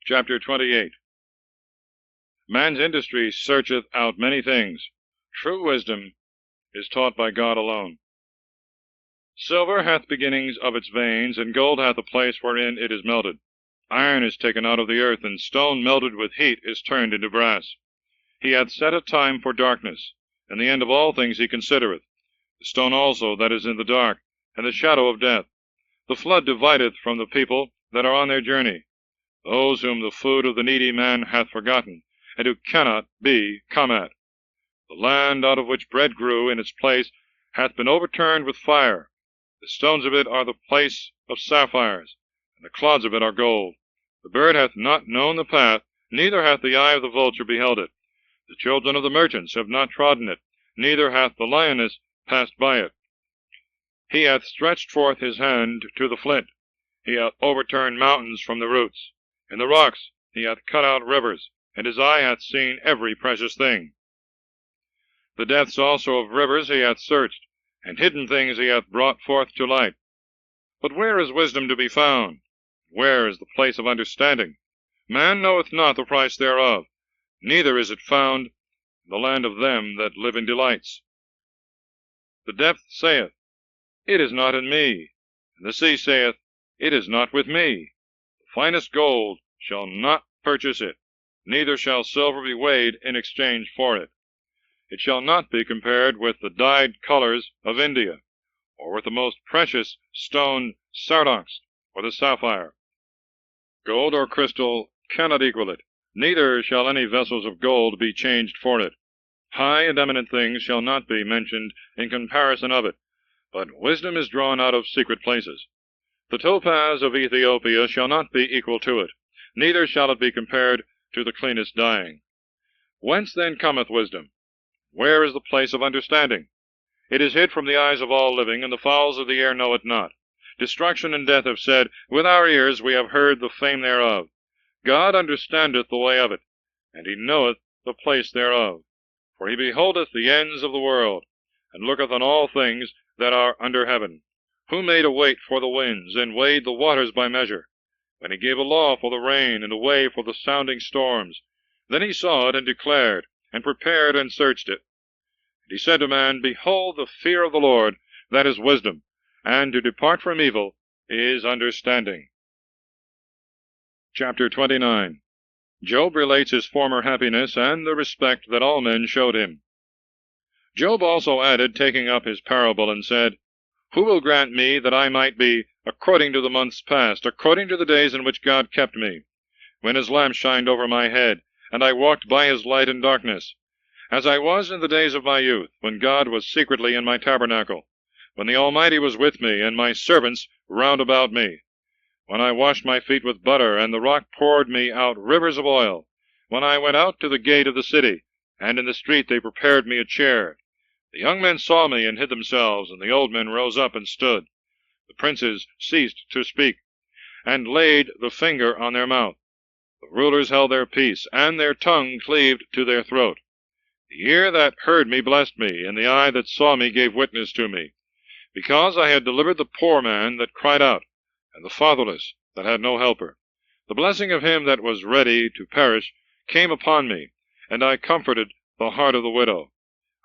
Chapter 28. Man's industry searcheth out many things. True wisdom is taught by God alone. Silver hath beginnings of its veins, and gold hath a place wherein it is melted. Iron is taken out of the earth, and stone melted with heat is turned into brass. He hath set a time for darkness, and the end of all things he considereth. The stone also that is in the dark, and the shadow of death. The flood divideth from the people that are on their journey, those whom the food of the needy man hath forgotten, and who cannot be come at. The land out of which bread grew in its place hath been overturned with fire. The stones of it are the place of sapphires, and the clods of it are gold. The bird hath not known the path, neither hath the eye of the vulture beheld it. The children of the merchants have not trodden it, neither hath the lioness passed by it. He hath stretched forth his hand to the flint. He hath overturned mountains from the roots. In the rocks he hath cut out rivers, and his eye hath seen every precious thing. The depths also of rivers he hath searched, and hidden things he hath brought forth to light. But where is wisdom to be found? Where is the place of understanding? Man knoweth not the price thereof, neither is it found in the land of them that live in delights. The depth saith, It is not in me, and the sea saith, It is not with me. The finest gold shall not purchase it, neither shall silver be weighed in exchange for it. It shall not be compared with the dyed colors of India, or with the most precious stone sardox, or the sapphire. Gold or crystal cannot equal it, neither shall any vessels of gold be changed for it. High and eminent things shall not be mentioned in comparison of it, but wisdom is drawn out of secret places. The topaz of Ethiopia shall not be equal to it, neither shall it be compared to the cleanest dyeing. Whence then cometh wisdom? Where is the place of understanding? It is hid from the eyes of all living, and the fowls of the air know it not. Destruction and death have said, With our ears we have heard the fame thereof. God understandeth the way of it, and he knoweth the place thereof. For he beholdeth the ends of the world, and looketh on all things that are under heaven. Who made a weight for the winds, and weighed the waters by measure? When he gave a law for the rain, and a way for the sounding storms. Then he saw it, and declared, and prepared, and searched it. And he said to man, Behold, the fear of the Lord, that is wisdom, and to depart from evil is understanding. Chapter 29. Job relates his former happiness, and the respect that all men showed him. Job also added, taking up his parable, and said, Who will grant me that I might be according to the months past, according to the days in which God kept me, when his lamp shined over my head, and I walked by his light in darkness, as I was in the days of my youth, when God was secretly in my tabernacle, when the Almighty was with me, and my servants round about me, when I washed my feet with butter, and the rock poured me out rivers of oil, when I went out to the gate of the city, and in the street they prepared me a chair. The young men saw me, and hid themselves, and the old men rose up and stood. The princes ceased to speak, and laid the finger on their mouth. The rulers held their peace, and their tongue cleaved to their throat. The ear that heard me blessed me, and the eye that saw me gave witness to me, because I had delivered the poor man that cried out, and the fatherless that had no helper. The blessing of him that was ready to perish came upon me, and I comforted the heart of the widow.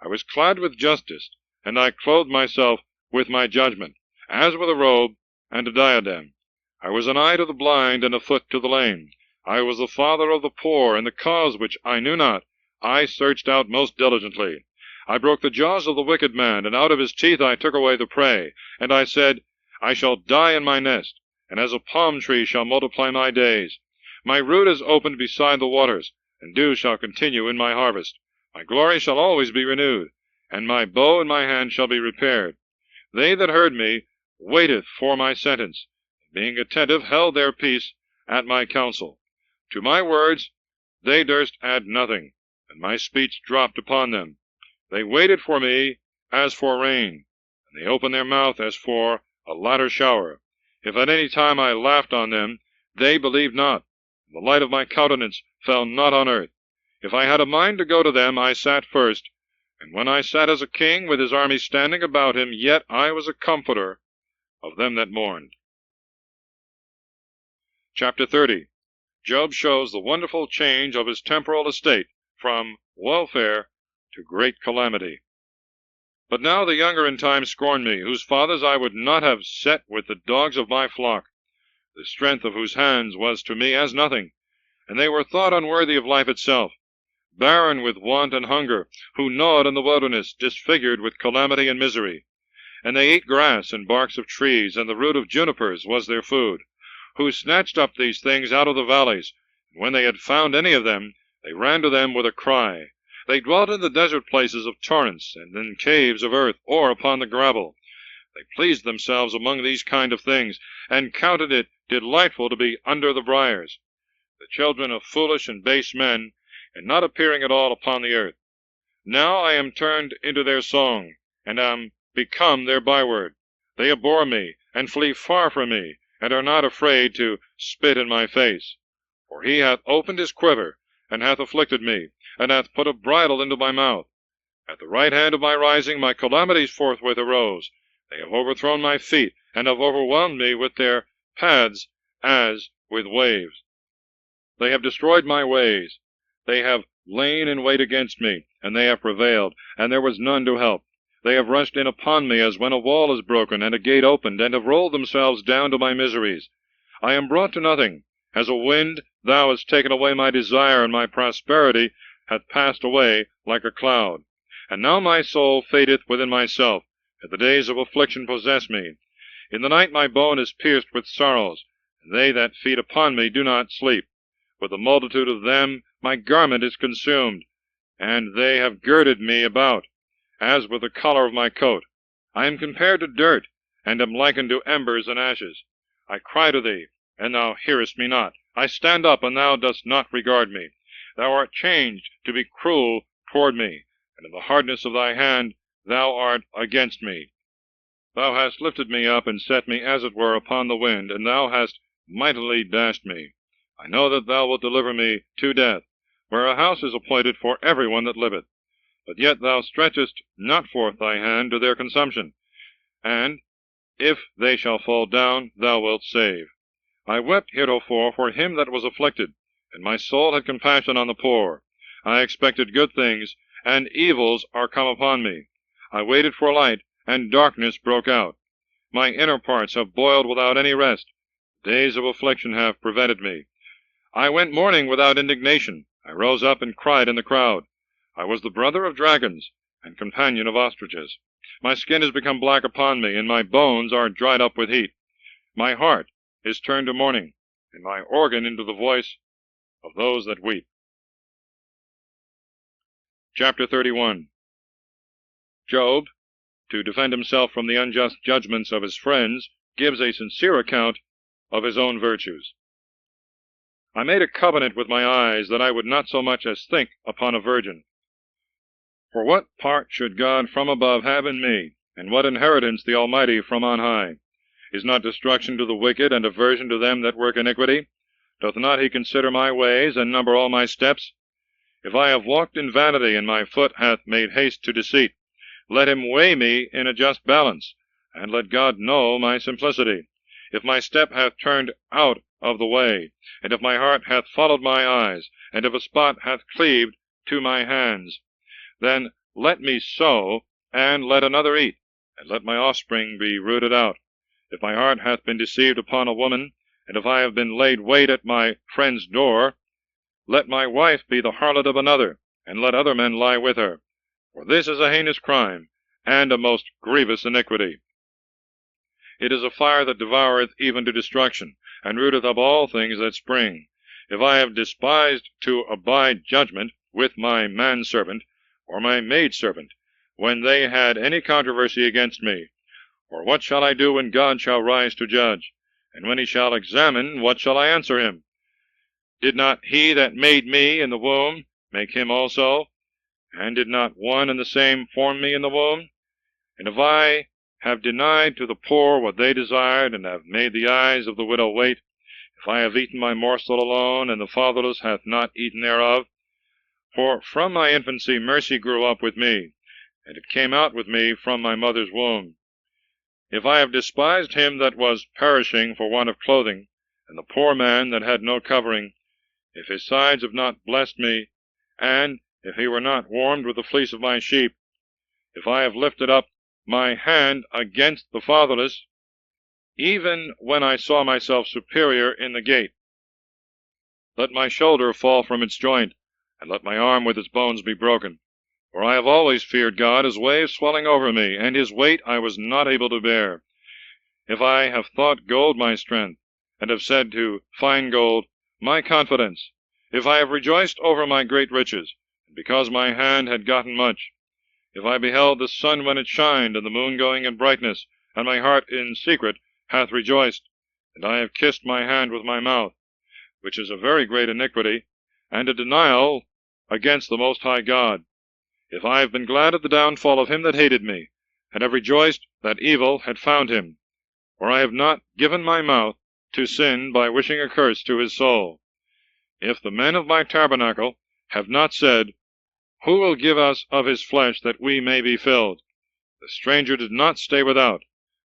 I was clad with justice, and I clothed myself with my judgment, as with a robe and a diadem. I was an eye to the blind, and a foot to the lame. I was the father of the poor, and the cause which I knew not I searched out most diligently. I broke the jaws of the wicked man, and out of his teeth I took away the prey. And I said, I shall die in my nest, and as a palm tree shall multiply my days. My root is opened beside the waters, and dew shall continue in my harvest. My glory shall always be renewed, and my bow in my hand shall be repaired. They that heard me waiteth for my sentence, being attentive held their peace at my counsel. To my words they durst add nothing, and my speech dropped upon them. They waited for me as for rain, and they opened their mouth as for a latter shower. If at any time I laughed on them, they believed not, and the light of my countenance fell not on earth. If I had a mind to go to them, I sat first, and when I sat as a king with his army standing about him, yet I was a comforter of them that mourned. Chapter 30. Job shows the wonderful change of his temporal estate from welfare to great calamity. But now the younger in time scorn me, whose fathers I would not have set with the dogs of my flock, the strength of whose hands was to me as nothing, and they were thought unworthy of life itself, barren with want and hunger, who gnawed in the wilderness, disfigured with calamity and misery. And they ate grass and barks of trees, and the root of junipers was their food, who snatched up these things out of the valleys, and when they had found any of them, they ran to them with a cry. They dwelt in the desert places of torrents, and in caves of earth, or upon the gravel. They pleased themselves among these kind of things, and counted it delightful to be under the briars, the children of foolish and base men, and not appearing at all upon the earth. Now I am turned into their song, and am become their byword. They abhor me, and flee far from me, and are not afraid to spit in my face. For he hath opened his quiver, and hath afflicted me, and hath put a bridle into my mouth. At the right hand of my rising, my calamities forthwith arose. They have overthrown my feet, and have overwhelmed me with their paths as with waves. They have destroyed my ways. They have lain in wait against me, and they have prevailed, and there was none to help. They have rushed in upon me as when a wall is broken, and a gate opened, and have rolled themselves down to my miseries. I am brought to nothing. As a wind, thou hast taken away my desire, and my prosperity hath passed away like a cloud. And now my soul fadeth within myself, and the days of affliction possess me. In the night my bone is pierced with sorrows, and they that feed upon me do not sleep. With the multitude of them my garment is consumed, and they have girded me about, as with the collar of my coat. I am compared to dirt, and am likened to embers and ashes. I cry to thee, and thou hearest me not. I stand up, and thou dost not regard me. Thou art changed to be cruel toward me, and in the hardness of thy hand thou art against me. Thou hast lifted me up, and set me as it were upon the wind, and thou hast mightily dashed me. I know that thou wilt deliver me to death, where a house is appointed for every one that liveth. But yet thou stretchest not forth thy hand to their consumption, and if they shall fall down, thou wilt save. I wept heretofore for him that was afflicted, and my soul had compassion on the poor. I expected good things, and evils are come upon me. I waited for light, and darkness broke out. My inner parts have boiled without any rest. Days of affliction have prevented me. I went mourning without indignation. I rose up and cried in the crowd. I was the brother of dragons, and companion of ostriches. My skin is become black upon me, and my bones are dried up with heat. My heart is turned to mourning, and my organ into the voice of those that weep. Chapter 31. Job, to defend himself from the unjust judgments of his friends, gives a sincere account of his own virtues. I made a covenant with my eyes that I would not so much as think upon a virgin. For what part should God from above have in me, and what inheritance the Almighty from on high? Is not destruction to the wicked, and aversion to them that work iniquity? Doth not he consider my ways, and number all my steps? If I have walked in vanity, and my foot hath made haste to deceit, let him weigh me in a just balance, and let God know my simplicity. If my step hath turned out of the way, and if my heart hath followed my eyes, and if a spot hath cleaved to my hands, then let me sow, and let another eat, and let my offspring be rooted out. If my heart hath been deceived upon a woman, and if I have been laid wait at my friend's door, let my wife be the harlot of another, and let other men lie with her. For this is a heinous crime, and a most grievous iniquity. It is a fire that devoureth even to destruction, and rooteth up all things that spring. If I have despised to abide judgment with my manservant, or my maidservant, when they had any controversy against me, or what shall I do when God shall rise to judge? And when he shall examine, what shall I answer him? Did not he that made me in the womb make him also? And did not one and the same form me in the womb? And if I have denied to the poor what they desired, and have made the eyes of the widow wait, if I have eaten my morsel alone, and the fatherless hath not eaten thereof, for from my infancy mercy grew up with me, and it came out with me from my mother's womb. If I have despised him that was perishing for want of clothing, and the poor man that had no covering, if his sides have not blessed me, and if he were not warmed with the fleece of my sheep, if I have lifted up my hand against the fatherless, even when I saw myself superior in the gate, let my shoulder fall from its joint, and let my arm with its bones be broken. For I have always feared God, as waves swelling over me, and his weight I was not able to bear. If I have thought gold my strength, and have said to fine gold, my confidence, if I have rejoiced over my great riches, and because my hand had gotten much, if I beheld the sun when it shined, and the moon going in brightness, and my heart in secret hath rejoiced, and I have kissed my hand with my mouth, which is a very great iniquity, and a denial against the Most High God. If I have been glad at the downfall of him that hated me, and have rejoiced that evil had found him, for I have not given my mouth to sin by wishing a curse to his soul. If the men of my tabernacle have not said, who will give us of his flesh that we may be filled? The stranger did not stay without.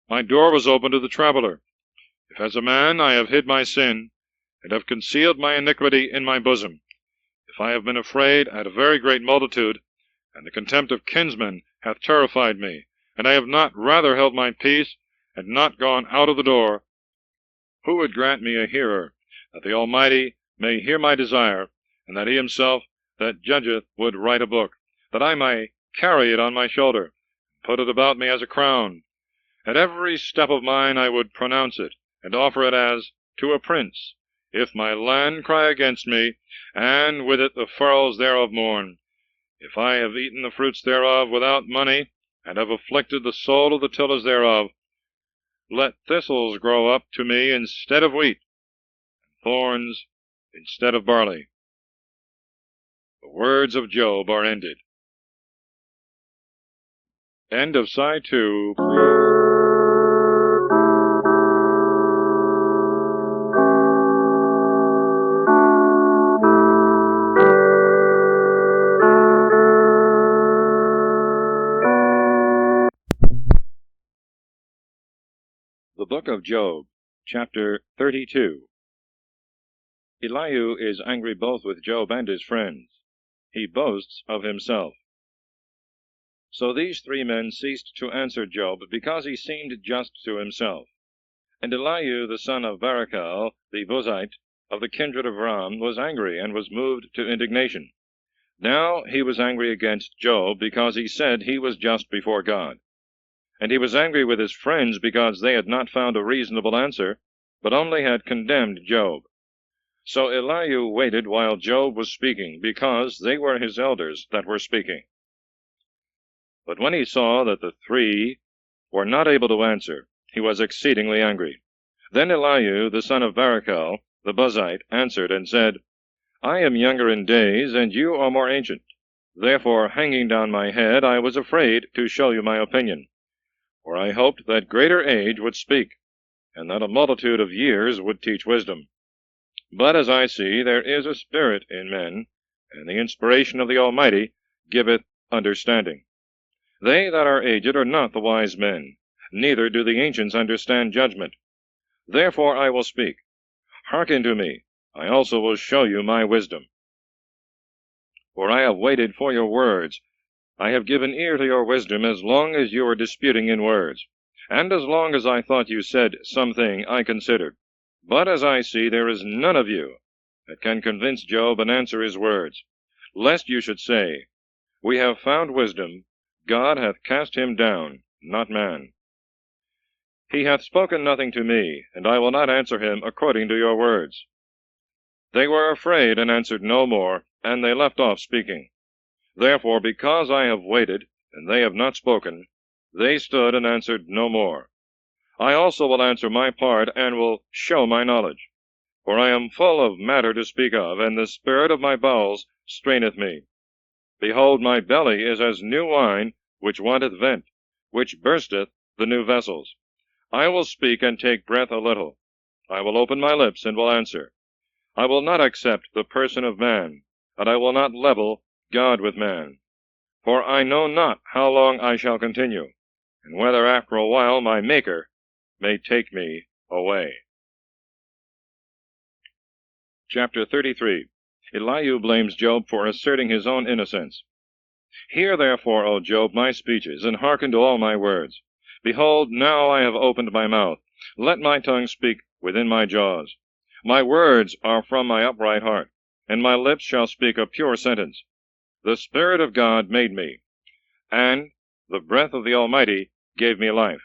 My door was open to the traveler. If as a man I have hid my sin, and have concealed my iniquity in my bosom, if I have been afraid at a very great multitude, and the contempt of kinsmen hath terrified me, and I have not rather held my peace, and not gone out of the door, who would grant me a hearer, that the Almighty may hear my desire, and that he himself that judgeth would write a book, that I may carry it on my shoulder, and put it about me as a crown? At every step of mine I would pronounce it, and offer it as to a prince, if my land cry against me, and with it the furrows thereof mourn, if I have eaten the fruits thereof without money, and have afflicted the soul of the tillers thereof, let thistles grow up to me instead of wheat, and thorns instead of barley. The words of Job are ended. End of Side 2, please. The Book of Job, Chapter 32. Elihu is angry both with Job and his friends. He boasts of himself. So these three men ceased to answer Job, because he seemed just to himself. And Elihu the son of Barachel, the Buzite, of the kindred of Ram, was angry, and was moved to indignation. Now he was angry against Job, because he said he was just before God. And he was angry with his friends, because they had not found a reasonable answer, but only had condemned Job. So Elihu waited while Job was speaking, because they were his elders that were speaking. But when he saw that the three were not able to answer, he was exceedingly angry. Then Elihu the son of Barachel, the Buzite, answered and said, I am younger in days, and you are more ancient. Therefore, hanging down my head, I was afraid to show you my opinion. For I hoped that greater age would speak, and that a multitude of years would teach wisdom. But as I see, there is a spirit in men, and the inspiration of the Almighty giveth understanding. They that are aged are not the wise men, neither do the ancients understand judgment. Therefore I will speak. Hearken to me, I also will show you my wisdom. For I have waited for your words. I have given ear to your wisdom as long as you were disputing in words. And as long as I thought you said something, I considered. But as I see, there is none of you that can convince Job and answer his words, lest you should say, We have found wisdom, God hath cast him down, not man. He hath spoken nothing to me, and I will not answer him according to your words. They were afraid, and answered no more, and they left off speaking. Therefore, because I have waited, and they have not spoken, they stood and answered no more. I also will answer my part, and will show my knowledge. For I am full of matter to speak of, and the spirit of my bowels straineth me. Behold, my belly is as new wine, which wanteth vent, which bursteth the new vessels. I will speak and take breath a little. I will open my lips and will answer. I will not accept the person of man, and I will not level God with man. For I know not how long I shall continue, and whether after a while my Maker may take me away. Chapter 33. Elihu blames Job for asserting his own innocence. Hear therefore, O Job, my speeches, and hearken to all my words. Behold, now I have opened my mouth. Let my tongue speak within my jaws. My words are from my upright heart, and my lips shall speak a pure sentence. The Spirit of God made me, and the breath of the Almighty gave me life.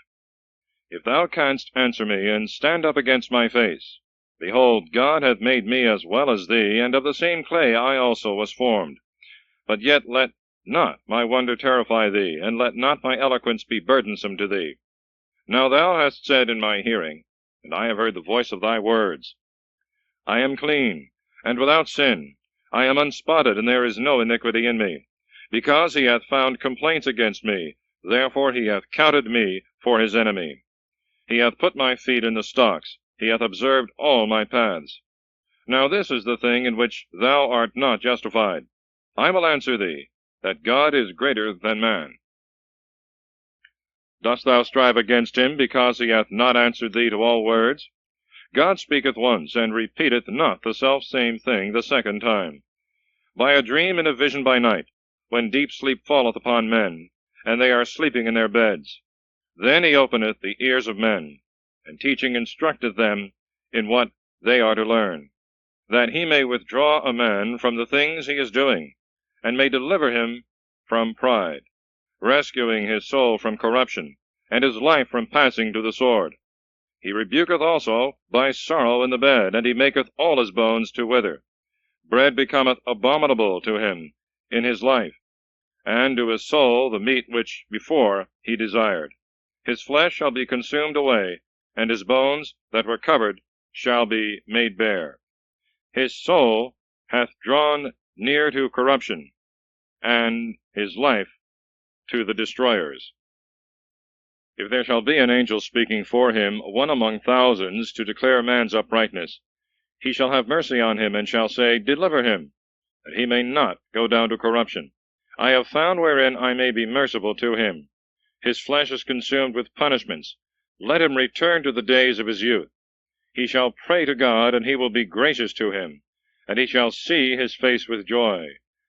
If thou canst answer me, and stand up against my face, behold, God hath made me as well as thee, and of the same clay I also was formed. But yet let not my wonder terrify thee, and let not my eloquence be burdensome to thee. Now thou hast said in my hearing, and I have heard the voice of thy words, I am clean, and without sin. I am unspotted, and there is no iniquity in me. Because he hath found complaints against me, therefore he hath counted me for his enemy. He hath put my feet in the stocks, he hath observed all my paths. Now this is the thing in which thou art not justified. I will answer thee, that God is greater than man. Dost thou strive against him, because he hath not answered thee to all words? God speaketh once, and repeateth not the selfsame thing the second time. By a dream and a vision by night, when deep sleep falleth upon men, and they are sleeping in their beds, then he openeth the ears of men, and teaching instructeth them in what they are to learn, that he may withdraw a man from the things he is doing, and may deliver him from pride, rescuing his soul from corruption, and his life from passing to the sword. He rebuketh also by sorrow in the bed, and he maketh all his bones to wither. Bread becometh abominable to him in his life, and to his soul the meat which before he desired. His flesh shall be consumed away, and his bones that were covered shall be made bare. His soul hath drawn near to corruption, and his life to the destroyers. If there shall be an angel speaking for him, one among thousands, to declare man's uprightness, he shall have mercy on him, and shall say, Deliver him, that he may not go down to corruption. I have found wherein I may be merciful to him. His flesh is consumed with punishments. Let him return to the days of his youth. He shall pray to God, and he will be gracious to him, and he shall see his face with joy,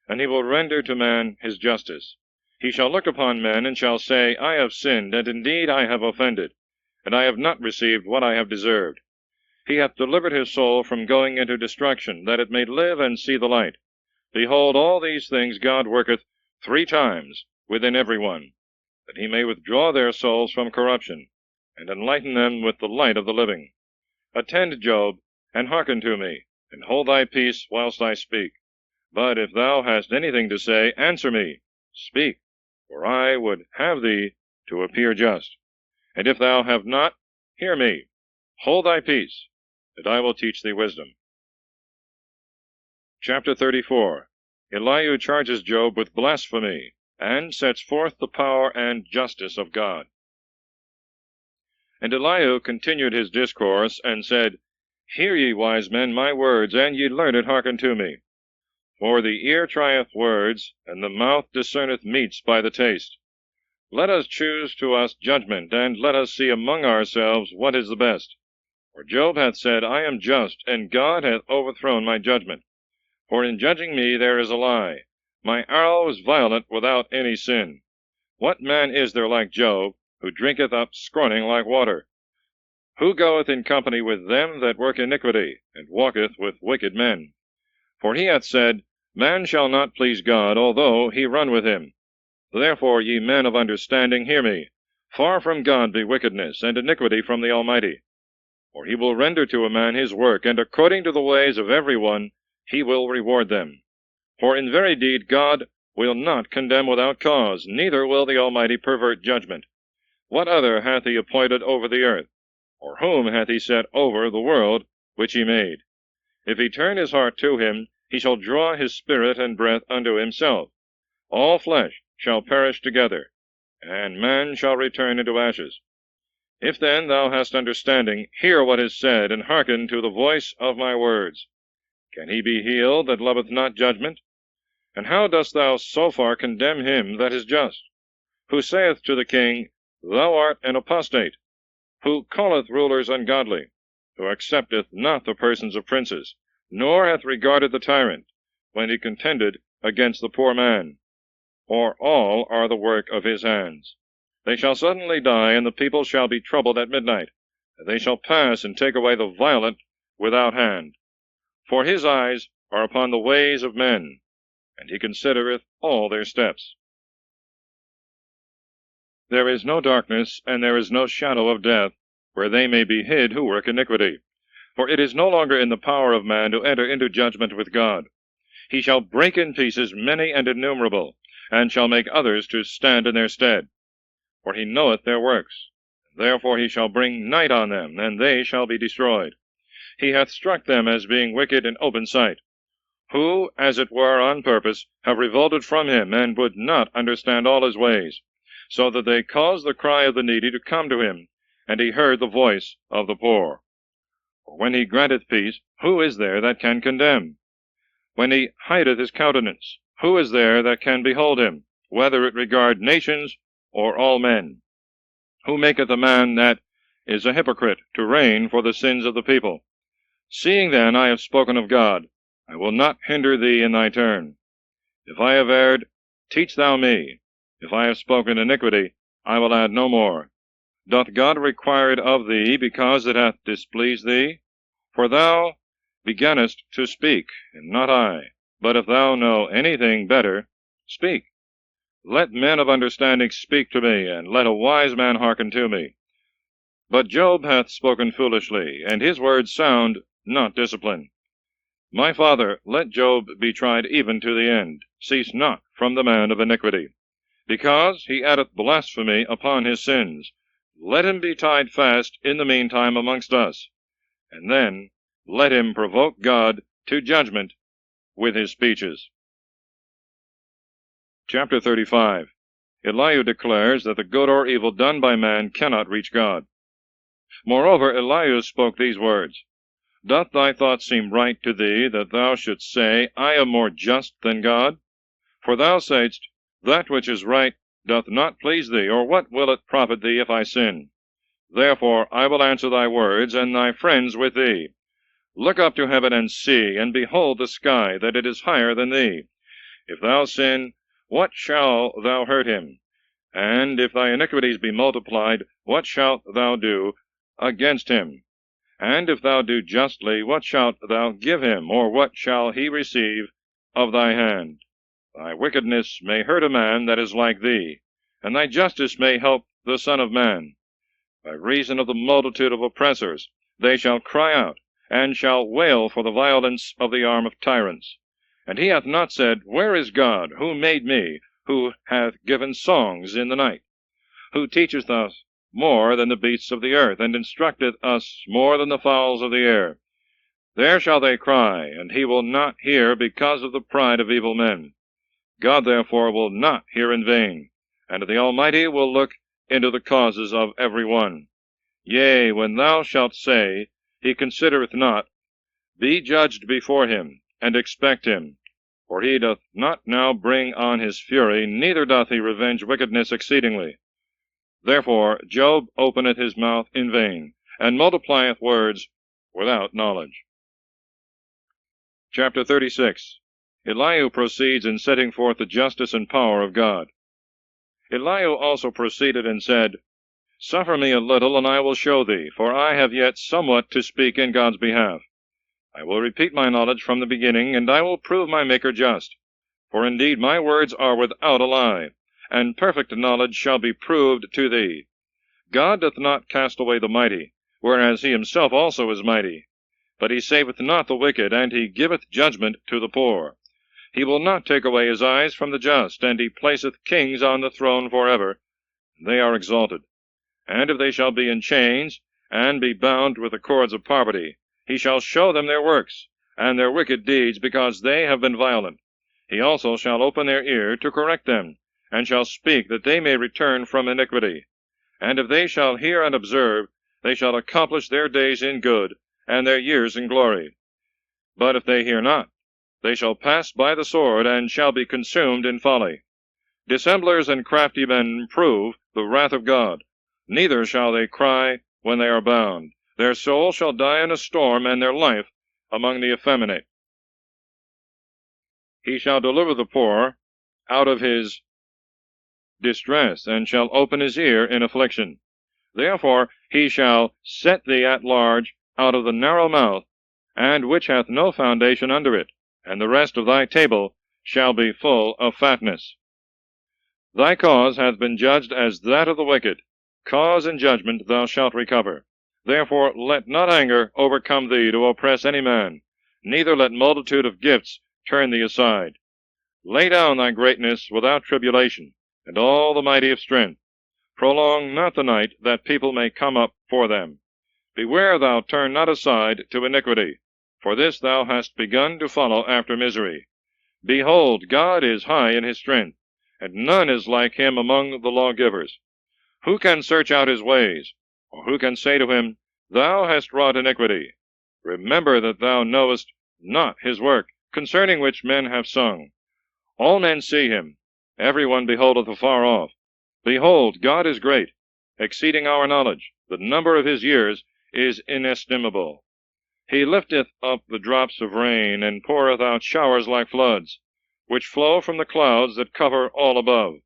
and he will render to man his justice. He shall look upon men, and shall say, I have sinned, and indeed I have offended, and I have not received what I have deserved. He hath delivered his soul from going into destruction, that it may live and see the light. Behold, all these things God worketh 3 times within every one, that he may withdraw their souls from corruption, and enlighten them with the light of the living. Attend, Job, and hearken to me, and hold thy peace whilst I speak. But if thou hast anything to say, answer me. Speak, for I would have thee to appear just. And if thou have not, hear me. Hold thy peace, and I will teach thee wisdom. Chapter 34. Elihu charges Job with blasphemy, and sets forth the power and justice of God. And Elihu continued his discourse, and said, Hear ye, wise men, my words, and ye learned hearken to me. For the ear trieth words, and the mouth discerneth meats by the taste. Let us choose to us judgment, and let us see among ourselves what is the best. For Job hath said, I am just, and God hath overthrown my judgment. For in judging me there is a lie. My arrow is violent without any sin. What man is there like Job, who drinketh up scorning like water? Who goeth in company with them that work iniquity, and walketh with wicked men? For he hath said, Man shall not please God, although he run with him. Therefore, ye men of understanding, hear me. Far from God be wickedness, and iniquity from the Almighty. For he will render to a man his work, and according to the ways of every one he will reward them. For in very deed God will not condemn without cause, neither will the Almighty pervert judgment. What other hath he appointed over the earth? Or whom hath he set over the world which he made? If he turn his heart to him, he shall draw his spirit and breath unto himself. All flesh shall perish together, and man shall return into ashes. If then thou hast understanding, hear what is said, and hearken to the voice of my words. Can he be healed that loveth not judgment? And how dost thou so far condemn him that is just? Who saith to the king, Thou art an apostate? Who calleth rulers ungodly? Who accepteth not the persons of princes, nor hath regarded the tyrant, when he contended against the poor man? For all are the work of his hands. They shall suddenly die, and the people shall be troubled at midnight, and they shall pass and take away the violent without hand. For his eyes are upon the ways of men, and he considereth all their steps. There is no darkness, and there is no shadow of death, where they may be hid who work iniquity. For it is no longer in the power of man to enter into judgment with God. He shall break in pieces many and innumerable, and shall make others to stand in their stead. For he knoweth their works. Therefore he shall bring night on them, and they shall be destroyed. He hath struck them as being wicked in open sight, who, as it were on purpose, have revolted from him, and would not understand all his ways, so that they caused the cry of the needy to come to him, and he heard the voice of the poor. For when he granteth peace, who is there that can condemn? When he hideth his countenance, who is there that can behold him, whether it regard nations or all men? Who maketh a man that is a hypocrite to reign for the sins of the people? Seeing then I have spoken of God, I will not hinder thee in thy turn. If I have erred, teach thou me. If I have spoken iniquity, I will add no more. Doth God require it of thee, because it hath displeased thee? For thou beginnest to speak, and not I. But if thou know anything better, speak. Let men of understanding speak to me, and let a wise man hearken to me. But Job hath spoken foolishly, and his words sound not discipline. My father, let Job be tried even to the end. Cease not from the man of iniquity, because he addeth blasphemy upon his sins. Let him be tied fast in the meantime amongst us, and then let him provoke God to judgment with his speeches. Chapter 35. Elihu declares that the good or evil done by man cannot reach God. Moreover, Elihu spoke these words, Doth thy thought seem right to thee, that thou shouldst say, I am more just than God? For thou sayest, That which is right doth not please thee, or what will it profit thee if I sin? Therefore I will answer thy words, and thy friends with thee. Look up to heaven and see, and behold the sky, that it is higher than thee. If thou sin, what shalt thou hurt him? And if thy iniquities be multiplied, what shalt thou do against him? And if thou do justly, what shalt thou give him, or what shall he receive of thy hand? Thy wickedness may hurt a man that is like thee, and thy justice may help the Son of Man. By reason of the multitude of oppressors, they shall cry out, and shall wail for the violence of the arm of tyrants. And he hath not said, Where is God, who made me, who hath given songs in the night, who teacheth us more than the beasts of the earth, and instructeth us more than the fowls of the air? There shall they cry, and he will not hear because of the pride of evil men. God therefore will not hear in vain, and the Almighty will look into the causes of every one. Yea, when thou shalt say, He considereth not, be judged before him, and expect him. For he doth not now bring on his fury, neither doth he revenge wickedness exceedingly. Therefore Job openeth his mouth in vain, and multiplieth words without knowledge. Chapter 36. Elihu proceeds in setting forth the justice and power of God. Elihu also proceeded and said, Suffer me a little, and I will show thee, for I have yet somewhat to speak in God's behalf. I will repeat my knowledge from the beginning, and I will prove my Maker just. For indeed my words are without a lie, and perfect knowledge shall be proved to thee. God doth not cast away the mighty, whereas he himself also is mighty. But he saveth not the wicked, and he giveth judgment to the poor. He will not take away his eyes from the just, and he placeth kings on the throne forever. They are exalted. And if they shall be in chains, and be bound with the cords of poverty, he shall show them their works, and their wicked deeds, because they have been violent. He also shall open their ear to correct them, and shall speak, that they may return from iniquity. And if they shall hear and observe, they shall accomplish their days in good, and their years in glory. But if they hear not, they shall pass by the sword, and shall be consumed in folly. Dissemblers and crafty men prove the wrath of God. Neither shall they cry when they are bound. Their soul shall die in a storm, and their life among the effeminate. He shall deliver the poor out of his distress, and shall open his ear in affliction. Therefore he shall set thee at large out of the narrow mouth, and which hath no foundation under it, and the rest of thy table shall be full of fatness. Thy cause hath been judged as that of the wicked. Cause and judgment thou shalt recover. Therefore let not anger overcome thee to oppress any man, neither let multitude of gifts turn thee aside. Lay down thy greatness without tribulation, and all the mighty of strength. Prolong not the night, that people may come up for them. Beware thou turn not aside to iniquity, for this thou hast begun to follow after misery. Behold, God is high in his strength, and none is like him among the lawgivers. Who can search out his ways? Or who can say to him, Thou hast wrought iniquity? Remember that thou knowest not his work, concerning which men have sung. All men see him, every one beholdeth afar off. Behold, God is great, exceeding our knowledge. The number of his years is inestimable. He lifteth up the drops of rain, and poureth out showers like floods, which flow from the clouds that cover all above.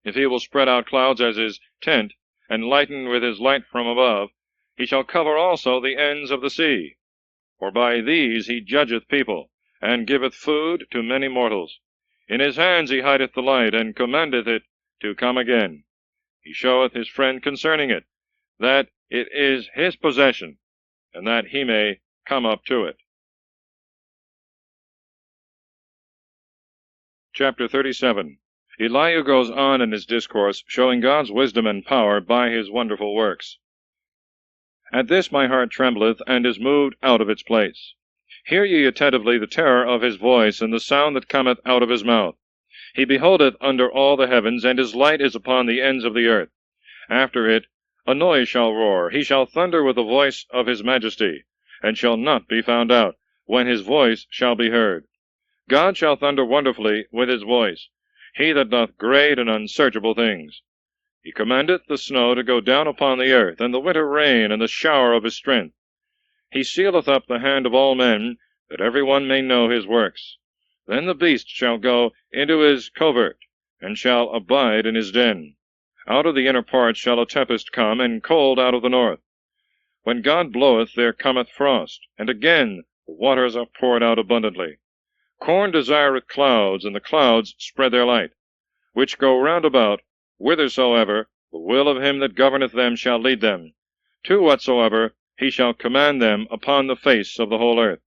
If he will spread out clouds as his tent, and lighten with his light from above, he shall cover also the ends of the sea. For by these he judgeth people, and giveth food to many mortals. In his hands he hideth the light, and commandeth it to come again. He showeth his friend concerning it, that it is his possession, and that he may come up to it. Chapter 37. Elihu goes on in his discourse, showing God's wisdom and power by his wonderful works. At this my heart trembleth, and is moved out of its place. Hear ye attentively the terror of his voice, and the sound that cometh out of his mouth. He beholdeth under all the heavens, and his light is upon the ends of the earth. After it a noise shall roar. He shall thunder with the voice of his majesty, and shall not be found out, when his voice shall be heard. God shall thunder wonderfully with his voice, he that doth great and unsearchable things. He commandeth the snow to go down upon the earth, and the winter rain, and the shower of his strength. He sealeth up the hand of all men, that every one may know his works. Then the beast shall go into his covert, and shall abide in his den. Out of the inner parts shall a tempest come, and cold out of the north. When God bloweth, there cometh frost, and again the waters are poured out abundantly. Corn desireth clouds, and the clouds spread their light, which go round about, whithersoever the will of him that governeth them shall lead them, to whatsoever he shall command them upon the face of the whole earth.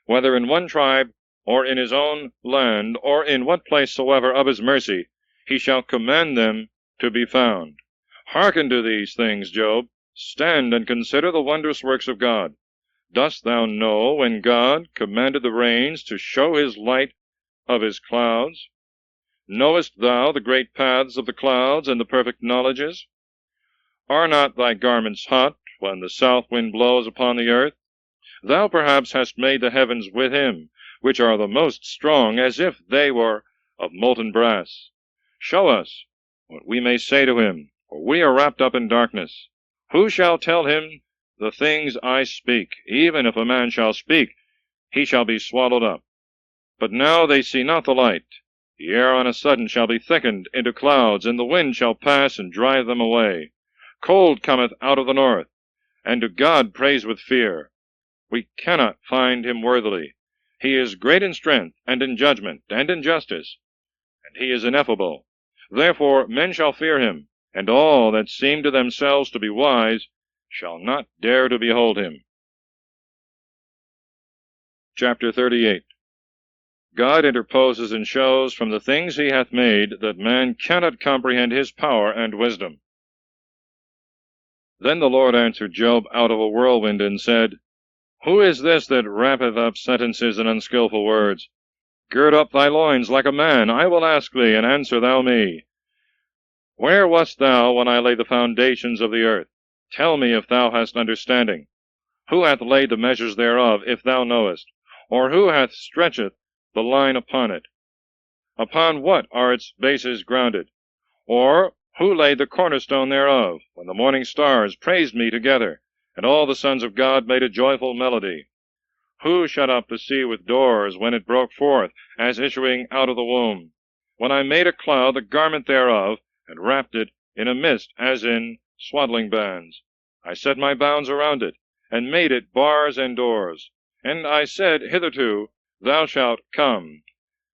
Whether in one tribe, or in his own land, or in what place soever of his mercy, he shall command them to be found. Hearken to these things, Job. Stand and consider the wondrous works of God. Dost thou know when God commanded the rains to show his light of his clouds? Knowest thou the great paths of the clouds, and the perfect knowledges? Are not thy garments hot, when the south wind blows upon the earth? Thou perhaps hast made the heavens with him, which are the most strong, as if they were of molten brass. Show us what we may say to him, for we are wrapped up in darkness. Who shall tell him the things I speak? Even if a man shall speak, he shall be swallowed up. But now they see not the light. The air on a sudden shall be thickened into clouds, and the wind shall pass and drive them away. Cold cometh out of the north, and to God praise with fear. We cannot find him worthily. He is great in strength, and in judgment, and in justice, and he is ineffable. Therefore men shall fear him, and all that seem to themselves to be wise shall not dare to behold him. Chapter 38. God interposes and shows from the things he hath made that man cannot comprehend his power and wisdom. Then the Lord answered Job out of a whirlwind, and said, Who is this that wrappeth up sentences and unskilful words? Gird up thy loins like a man. I will ask thee, and answer thou me. Where wast thou when I laid the foundations of the earth? Tell me if thou hast understanding. Who hath laid the measures thereof, if thou knowest? Or who hath stretcheth the line upon it? Upon what are its bases grounded? Or who laid the cornerstone thereof, when the morning stars praised me together, and all the sons of God made a joyful melody? Who shut up the sea with doors, when it broke forth, as issuing out of the womb? When I made a cloud the garment thereof, and wrapped it in a mist, as in swaddling bands. I set my bounds around it, and made it bars and doors. And I said, Hitherto thou shalt come,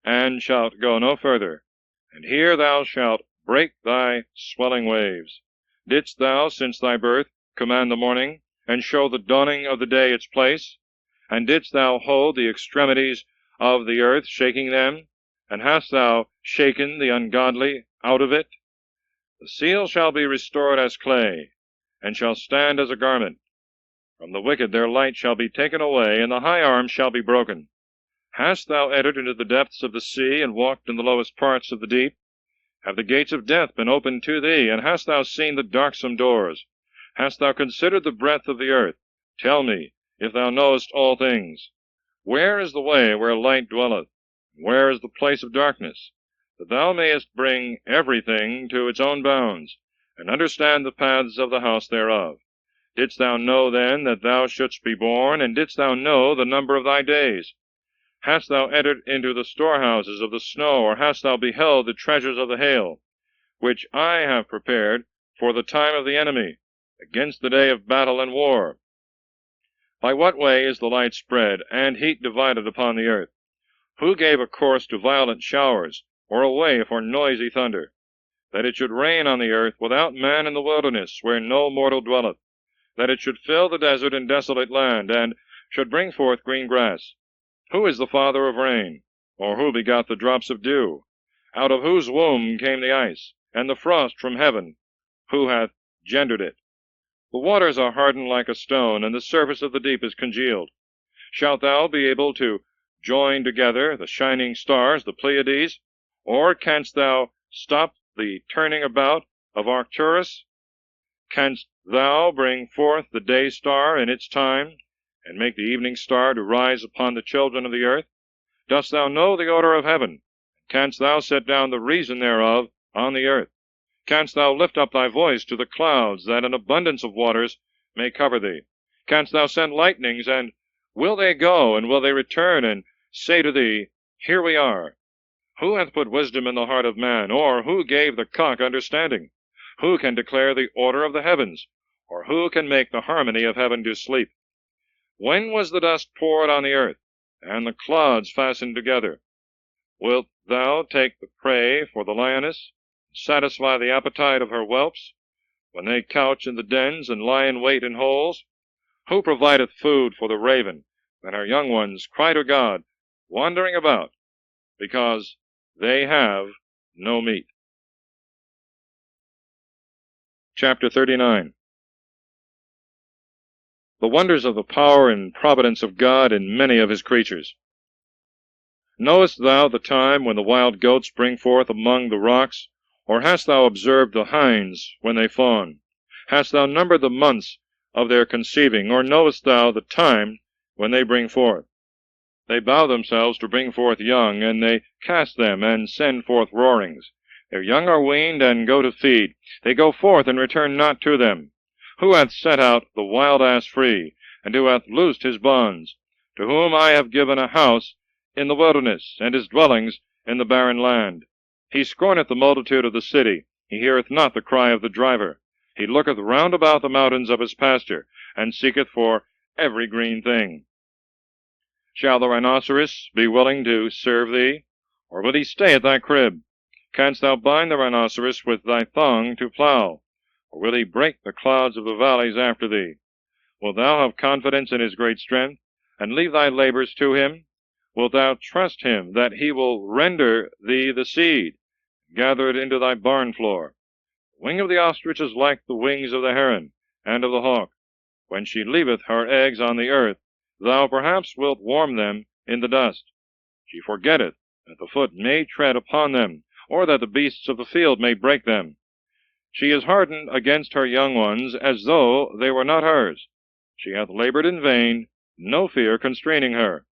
and shalt go no further, and here thou shalt break thy swelling waves. Didst thou, since thy birth, command the morning, and show the dawning of the day its place? And didst thou hold the extremities of the earth, shaking them? And hast thou shaken the ungodly out of it? The seal shall be restored as clay, and shall stand as a garment. From the wicked their light shall be taken away, and the high arm shall be broken. Hast thou entered into the depths of the sea, and walked in the lowest parts of the deep? Have the gates of death been opened to thee, and hast thou seen the darksome doors? Hast thou considered the breadth of the earth? Tell me, if thou knowest all things. Where is the way where light dwelleth? Where is the place of darkness? That thou mayest bring everything to its own bounds, and understand the paths of the house thereof. Didst thou know then that thou shouldst be born, and didst thou know the number of thy days? Hast thou entered into the storehouses of the snow, or hast thou beheld the treasures of the hail, which I have prepared for the time of the enemy, against the day of battle and war? By what way is the light spread, and heat divided upon the earth? Who gave a course to violent showers, or a way for noisy thunder? That it should rain on the earth without man in the wilderness, where no mortal dwelleth? that it should fill the desert and desolate land, and should bring forth green grass? Who is the father of rain? Or who begot the drops of dew? Out of whose womb came the ice, and the frost from heaven? Who hath gendered it? The waters are hardened like a stone, and the surface of the deep is congealed. Shalt thou be able to join together the shining stars, the Pleiades? Or canst thou stop the turning about of Arcturus? Canst thou bring forth the day star in its time, and make the evening star to rise upon the children of the earth? Dost thou know the order of heaven? Canst thou set down the reason thereof on the earth? Canst thou lift up thy voice to the clouds, that an abundance of waters may cover thee? Canst thou send lightnings, and will they go, and will they return, and say to thee, Here we are? Who hath put wisdom in the heart of man, or who gave the cock understanding? Who can declare the order of the heavens, or who can make the harmony of heaven to sleep? When was the dust poured on the earth, and the clods fastened together? Wilt thou take the prey for the lioness, and satisfy the appetite of her whelps, when they couch in the dens, and lie in wait in holes? Who provideth food for the raven, when her young ones cry to God, wandering about, because they have no meat? Chapter 39. The wonders of the power and providence of God in many of his creatures. Knowest thou the time when the wild goats bring forth among the rocks? Or hast thou observed the hinds when they fawn? Hast thou numbered the months of their conceiving? Or knowest thou the time when they bring forth? They bow themselves to bring forth young, and they cast them, and send forth roarings. Their young are weaned, and go to feed. They go forth, and return not to them. Who hath set out the wild ass free, and who hath loosed his bonds? To whom I have given a house in the wilderness, and his dwellings in the barren land. He scorneth the multitude of the city, he heareth not the cry of the driver. He looketh round about the mountains of his pasture, and seeketh for every green thing. Shall the rhinoceros be willing to serve thee, or will he stay at thy crib? Canst thou bind the rhinoceros with thy thong to plow, or will he break the clouds of the valleys after thee? Wilt thou have confidence in his great strength, and leave thy labors to him? Wilt thou trust him that he will render thee the seed, gather it into thy barn floor? The wing of the ostrich is like the wings of the heron and of the hawk. When she leaveth her eggs on the earth, thou perhaps wilt warm them in the dust. She forgetteth that the foot may tread upon them, or that the beasts of the field may break them. She is hardened against her young ones, as though they were not hers. She hath labored in vain, no fear constraining her.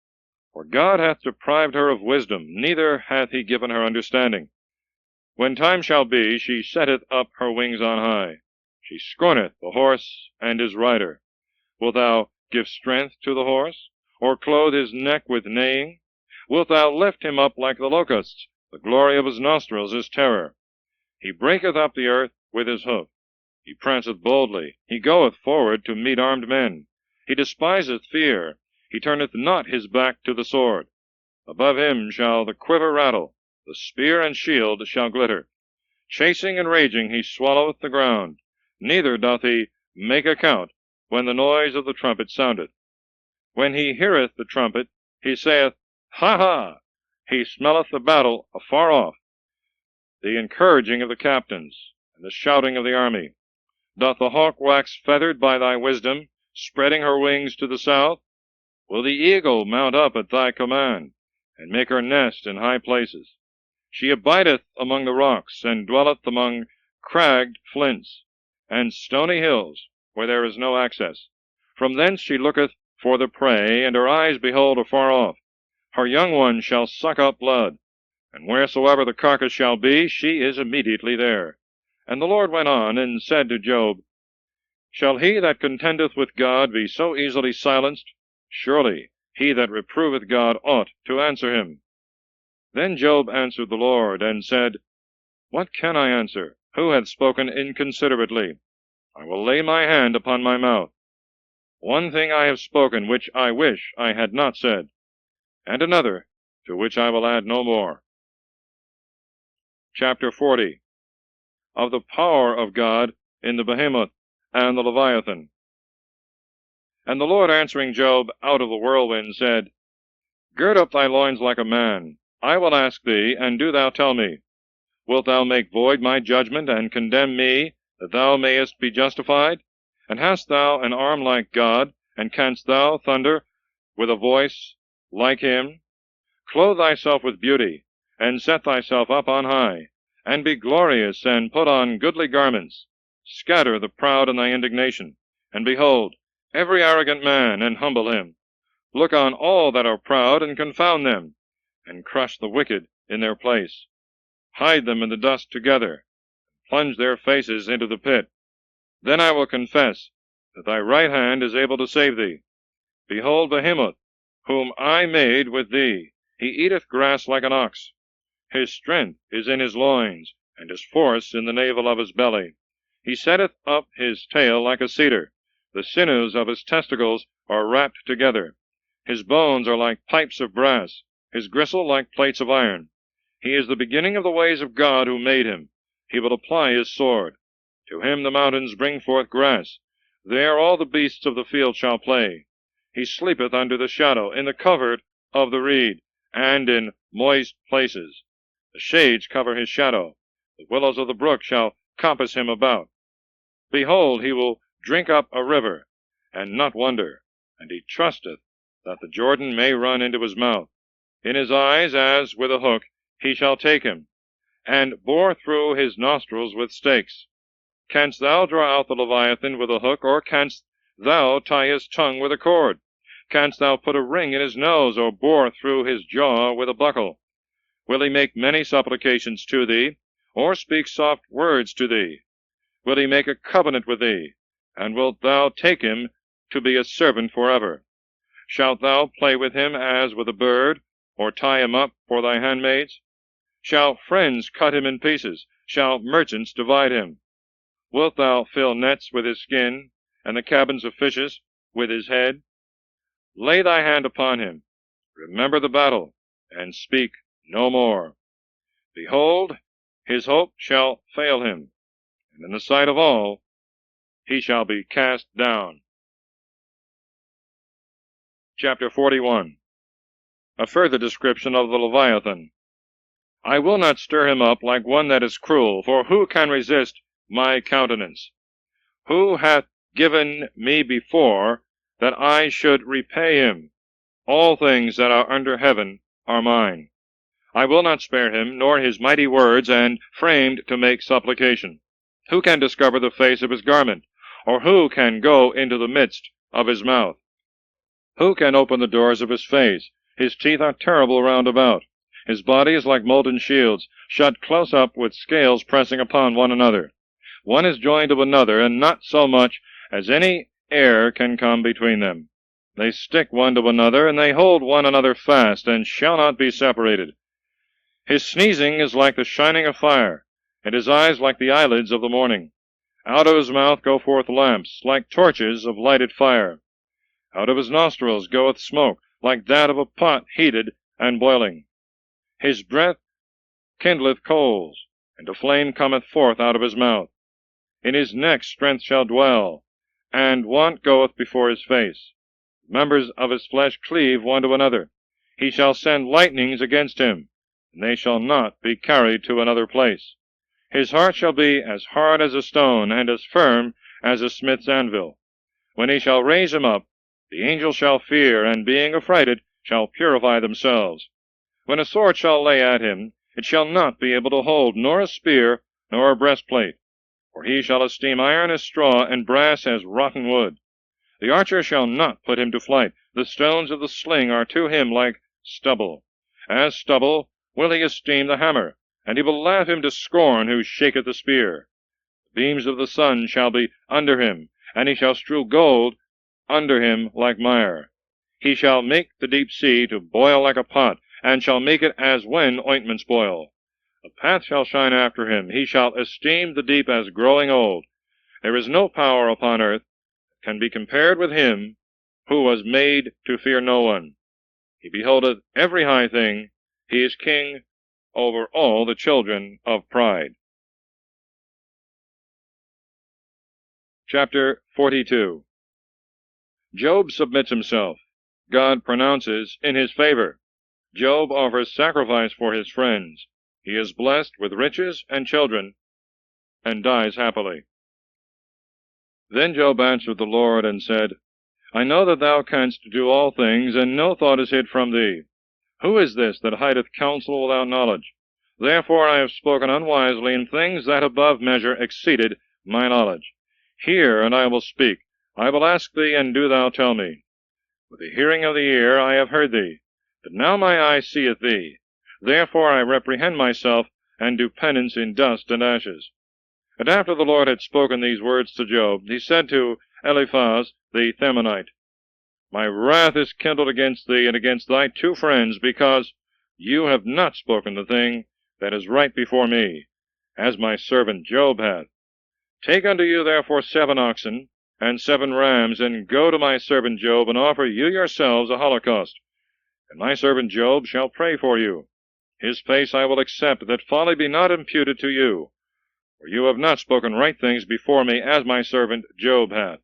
For God hath deprived her of wisdom, neither hath he given her understanding. When time shall be, she setteth up her wings on high. She scorneth the horse and his rider. Wilt thou give strength to the horse, or clothe his neck with neighing? Wilt thou lift him up like the locusts? The glory of his nostrils is terror. He breaketh up the earth with his hoof. He pranceth boldly. He goeth forward to meet armed men. He despiseth fear. He turneth not his back to the sword. Above him shall the quiver rattle. The spear and shield shall glitter. Chasing and raging he swalloweth the ground. Neither doth he make account when the noise of the trumpet soundeth. When he heareth the trumpet, he saith, Ha, ha! He smelleth the battle afar off, the encouraging of the captains, and the shouting of the army. Doth the hawk wax feathered by thy wisdom, spreading her wings to the south? Will the eagle mount up at thy command, and make her nest in high places? She abideth among the rocks, and dwelleth among cragged flints, and stony hills, where there is no access. From thence she looketh for the prey, and her eyes behold afar off. Her young ones shall suck up blood, and wheresoever the carcass shall be, she is immediately there. And the Lord went on, and said to Job, Shall he that contendeth with God be so easily silenced? Surely he that reproveth God ought to answer him. Then Job answered the Lord, and said, What can I answer? Who hath spoken inconsiderately? I will lay my hand upon my mouth. One thing I have spoken, which I wish I had not said, and another, to which I will add no more. Chapter 40. Of the power of God in the behemoth and the Leviathan. And the Lord answering Job out of the whirlwind said, Gird up thy loins like a man. I will ask thee, and do thou tell me. Wilt thou make void my judgment, and condemn me, that thou mayest be justified? And hast thou an arm like God, and canst thou thunder with a voice like him? Clothe thyself with beauty, and set thyself up on high, and be glorious, and put on goodly garments. Scatter the proud in thy indignation, and behold every arrogant man, and humble him. Look on all that are proud, and confound them, and crush the wicked in their place. Hide them in the dust together, plunge their faces into the pit. Then I will confess that thy right hand is able to save thee. Behold Behemoth, whom I made with thee. He eateth grass like an ox. His strength is in his loins, and his force in the navel of his belly. He setteth up his tail like a cedar. The sinews of his testicles are wrapped together. His bones are like pipes of brass, his gristle like plates of iron. He is the beginning of the ways of God who made him. He will apply his sword. To him the mountains bring forth grass. There all the beasts of the field shall play. He sleepeth under the shadow, in the covert of the reed, and in moist places. The shades cover his shadow. The willows of the brook shall compass him about. Behold, he will drink up a river, and not wonder, and he trusteth that the Jordan may run into his mouth. In his eyes, as with a hook, he shall take him, and bore through his nostrils with stakes. Canst thou draw out the Leviathan with a hook, or canst thou tie his tongue with a cord? Canst thou put a ring in his nose, or bore through his jaw with a buckle? Will he make many supplications to thee, or speak soft words to thee? Will he make a covenant with thee, and wilt thou take him to be a servant forever? Shalt thou play with him as with a bird, or tie him up for thy handmaids? Shall friends cut him in pieces? Shall merchants divide him? Wilt thou fill nets with his skin, and the cabins of fishes with his head? Lay thy hand upon him, remember the battle, and speak no more. Behold, his hope shall fail him, and in the sight of all he shall be cast down. Chapter 41. A further description of the Leviathan. I will not stir him up like one that is cruel, for who can resist my countenance? Who hath given me before, that I should repay him? All things that are under heaven are mine. I will not spare him, nor his mighty words, and framed to make supplication. Who can discover the face of his garment? Or who can go into the midst of his mouth? Who can open the doors of his face? His teeth are terrible round about. His body is like molten shields, shut close up with scales pressing upon one another. One is joined to another, and not so much as any air can come between them. They stick one to another, and they hold one another fast, and shall not be separated. His sneezing is like the shining of fire, and his eyes like the eyelids of the morning. Out of his mouth go forth lamps, like torches of lighted fire. Out of his nostrils goeth smoke, like that of a pot heated and boiling. His breath kindleth coals, and a flame cometh forth out of his mouth. In his neck strength shall dwell, and want goeth before his face. Members of his flesh cleave one to another. He shall send lightnings against him, and they shall not be carried to another place. His heart shall be as hard as a stone, and as firm as a smith's anvil. When he shall raise him up, the angels shall fear, and being affrighted, shall purify themselves. When a sword shall lay at him, it shall not be able to hold, nor a spear, nor a breastplate. For he shall esteem iron as straw, and brass as rotten wood. The archer shall not put him to flight. The stones of the sling are to him like stubble. As stubble will he esteem the hammer, and he will laugh him to scorn who shaketh the spear. The beams of the sun shall be under him, and he shall strew gold under him like mire. He shall make the deep sea to boil like a pot, and shall make it as when ointments boil. A path shall shine after him. He shall esteem the deep as growing old. There is no power upon earth that can be compared with him who was made to fear no one. He beholdeth every high thing. He is king over all the children of pride. Chapter 42. Job submits himself. God pronounces in his favor. Job offers sacrifice for his friends. He is blessed with riches and children, and dies happily. Then Job answered the Lord and said, I know that thou canst do all things, and no thought is hid from thee. Who is this that hideth counsel without knowledge? Therefore I have spoken unwisely in things that above measure exceeded my knowledge. Hear, and I will speak. I will ask thee, and do thou tell me. With the hearing of the ear I have heard thee, but now my eye seeth thee. Therefore I reprehend myself, and do penance in dust and ashes. And after the Lord had spoken these words to Job, he said to Eliphaz the Themanite, My wrath is kindled against thee and against thy two friends, because you have not spoken the thing that is right before me, as my servant Job hath. Take unto you therefore 7 oxen, and 7 rams, and go to my servant Job, and offer you yourselves a holocaust. And my servant Job shall pray for you. His face I will accept, that folly be not imputed to you. For you have not spoken right things before me, as my servant Job hath.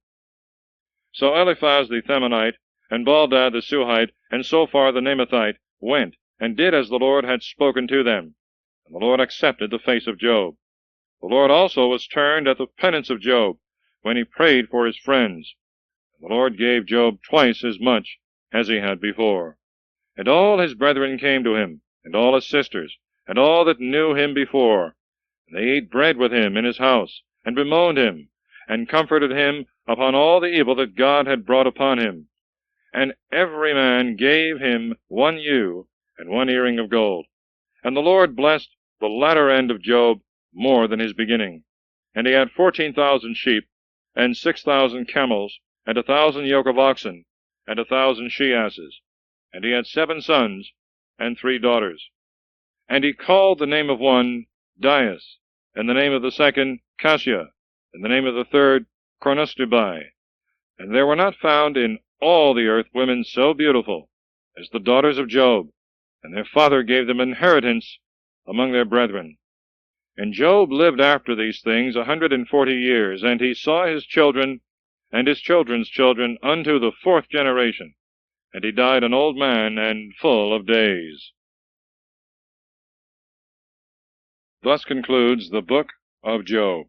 So Eliphaz the Themanite, and Baldad the Suhite, and Sophar the Naamathite went, and did as the Lord had spoken to them. And the Lord accepted the face of Job. The Lord also was turned at the penance of Job, when he prayed for his friends. And the Lord gave Job twice as much as he had before. And all his brethren came to him, and all his sisters, and all that knew him before. And they ate bread with him in his house, and bemoaned him, and comforted him upon all the evil that God had brought upon him. And every man gave him 1 ewe and 1 earring of gold. And the Lord blessed the latter end of Job more than his beginning. And he had 14,000 sheep, and 6,000 camels, and 1,000 yoke of oxen, and 1,000 she-asses. And he had 7 sons, and 3 daughters. And he called the name of one Dias, and the name of the second Cassia, and the name of the third Chronostubai. And there were not found in all the earth women so beautiful as the daughters of Job, and their father gave them inheritance among their brethren. And Job lived after these things 140 years, and he saw his children and his children's children unto the 4th generation, and he died an old man and full of days. Thus concludes the book of Job.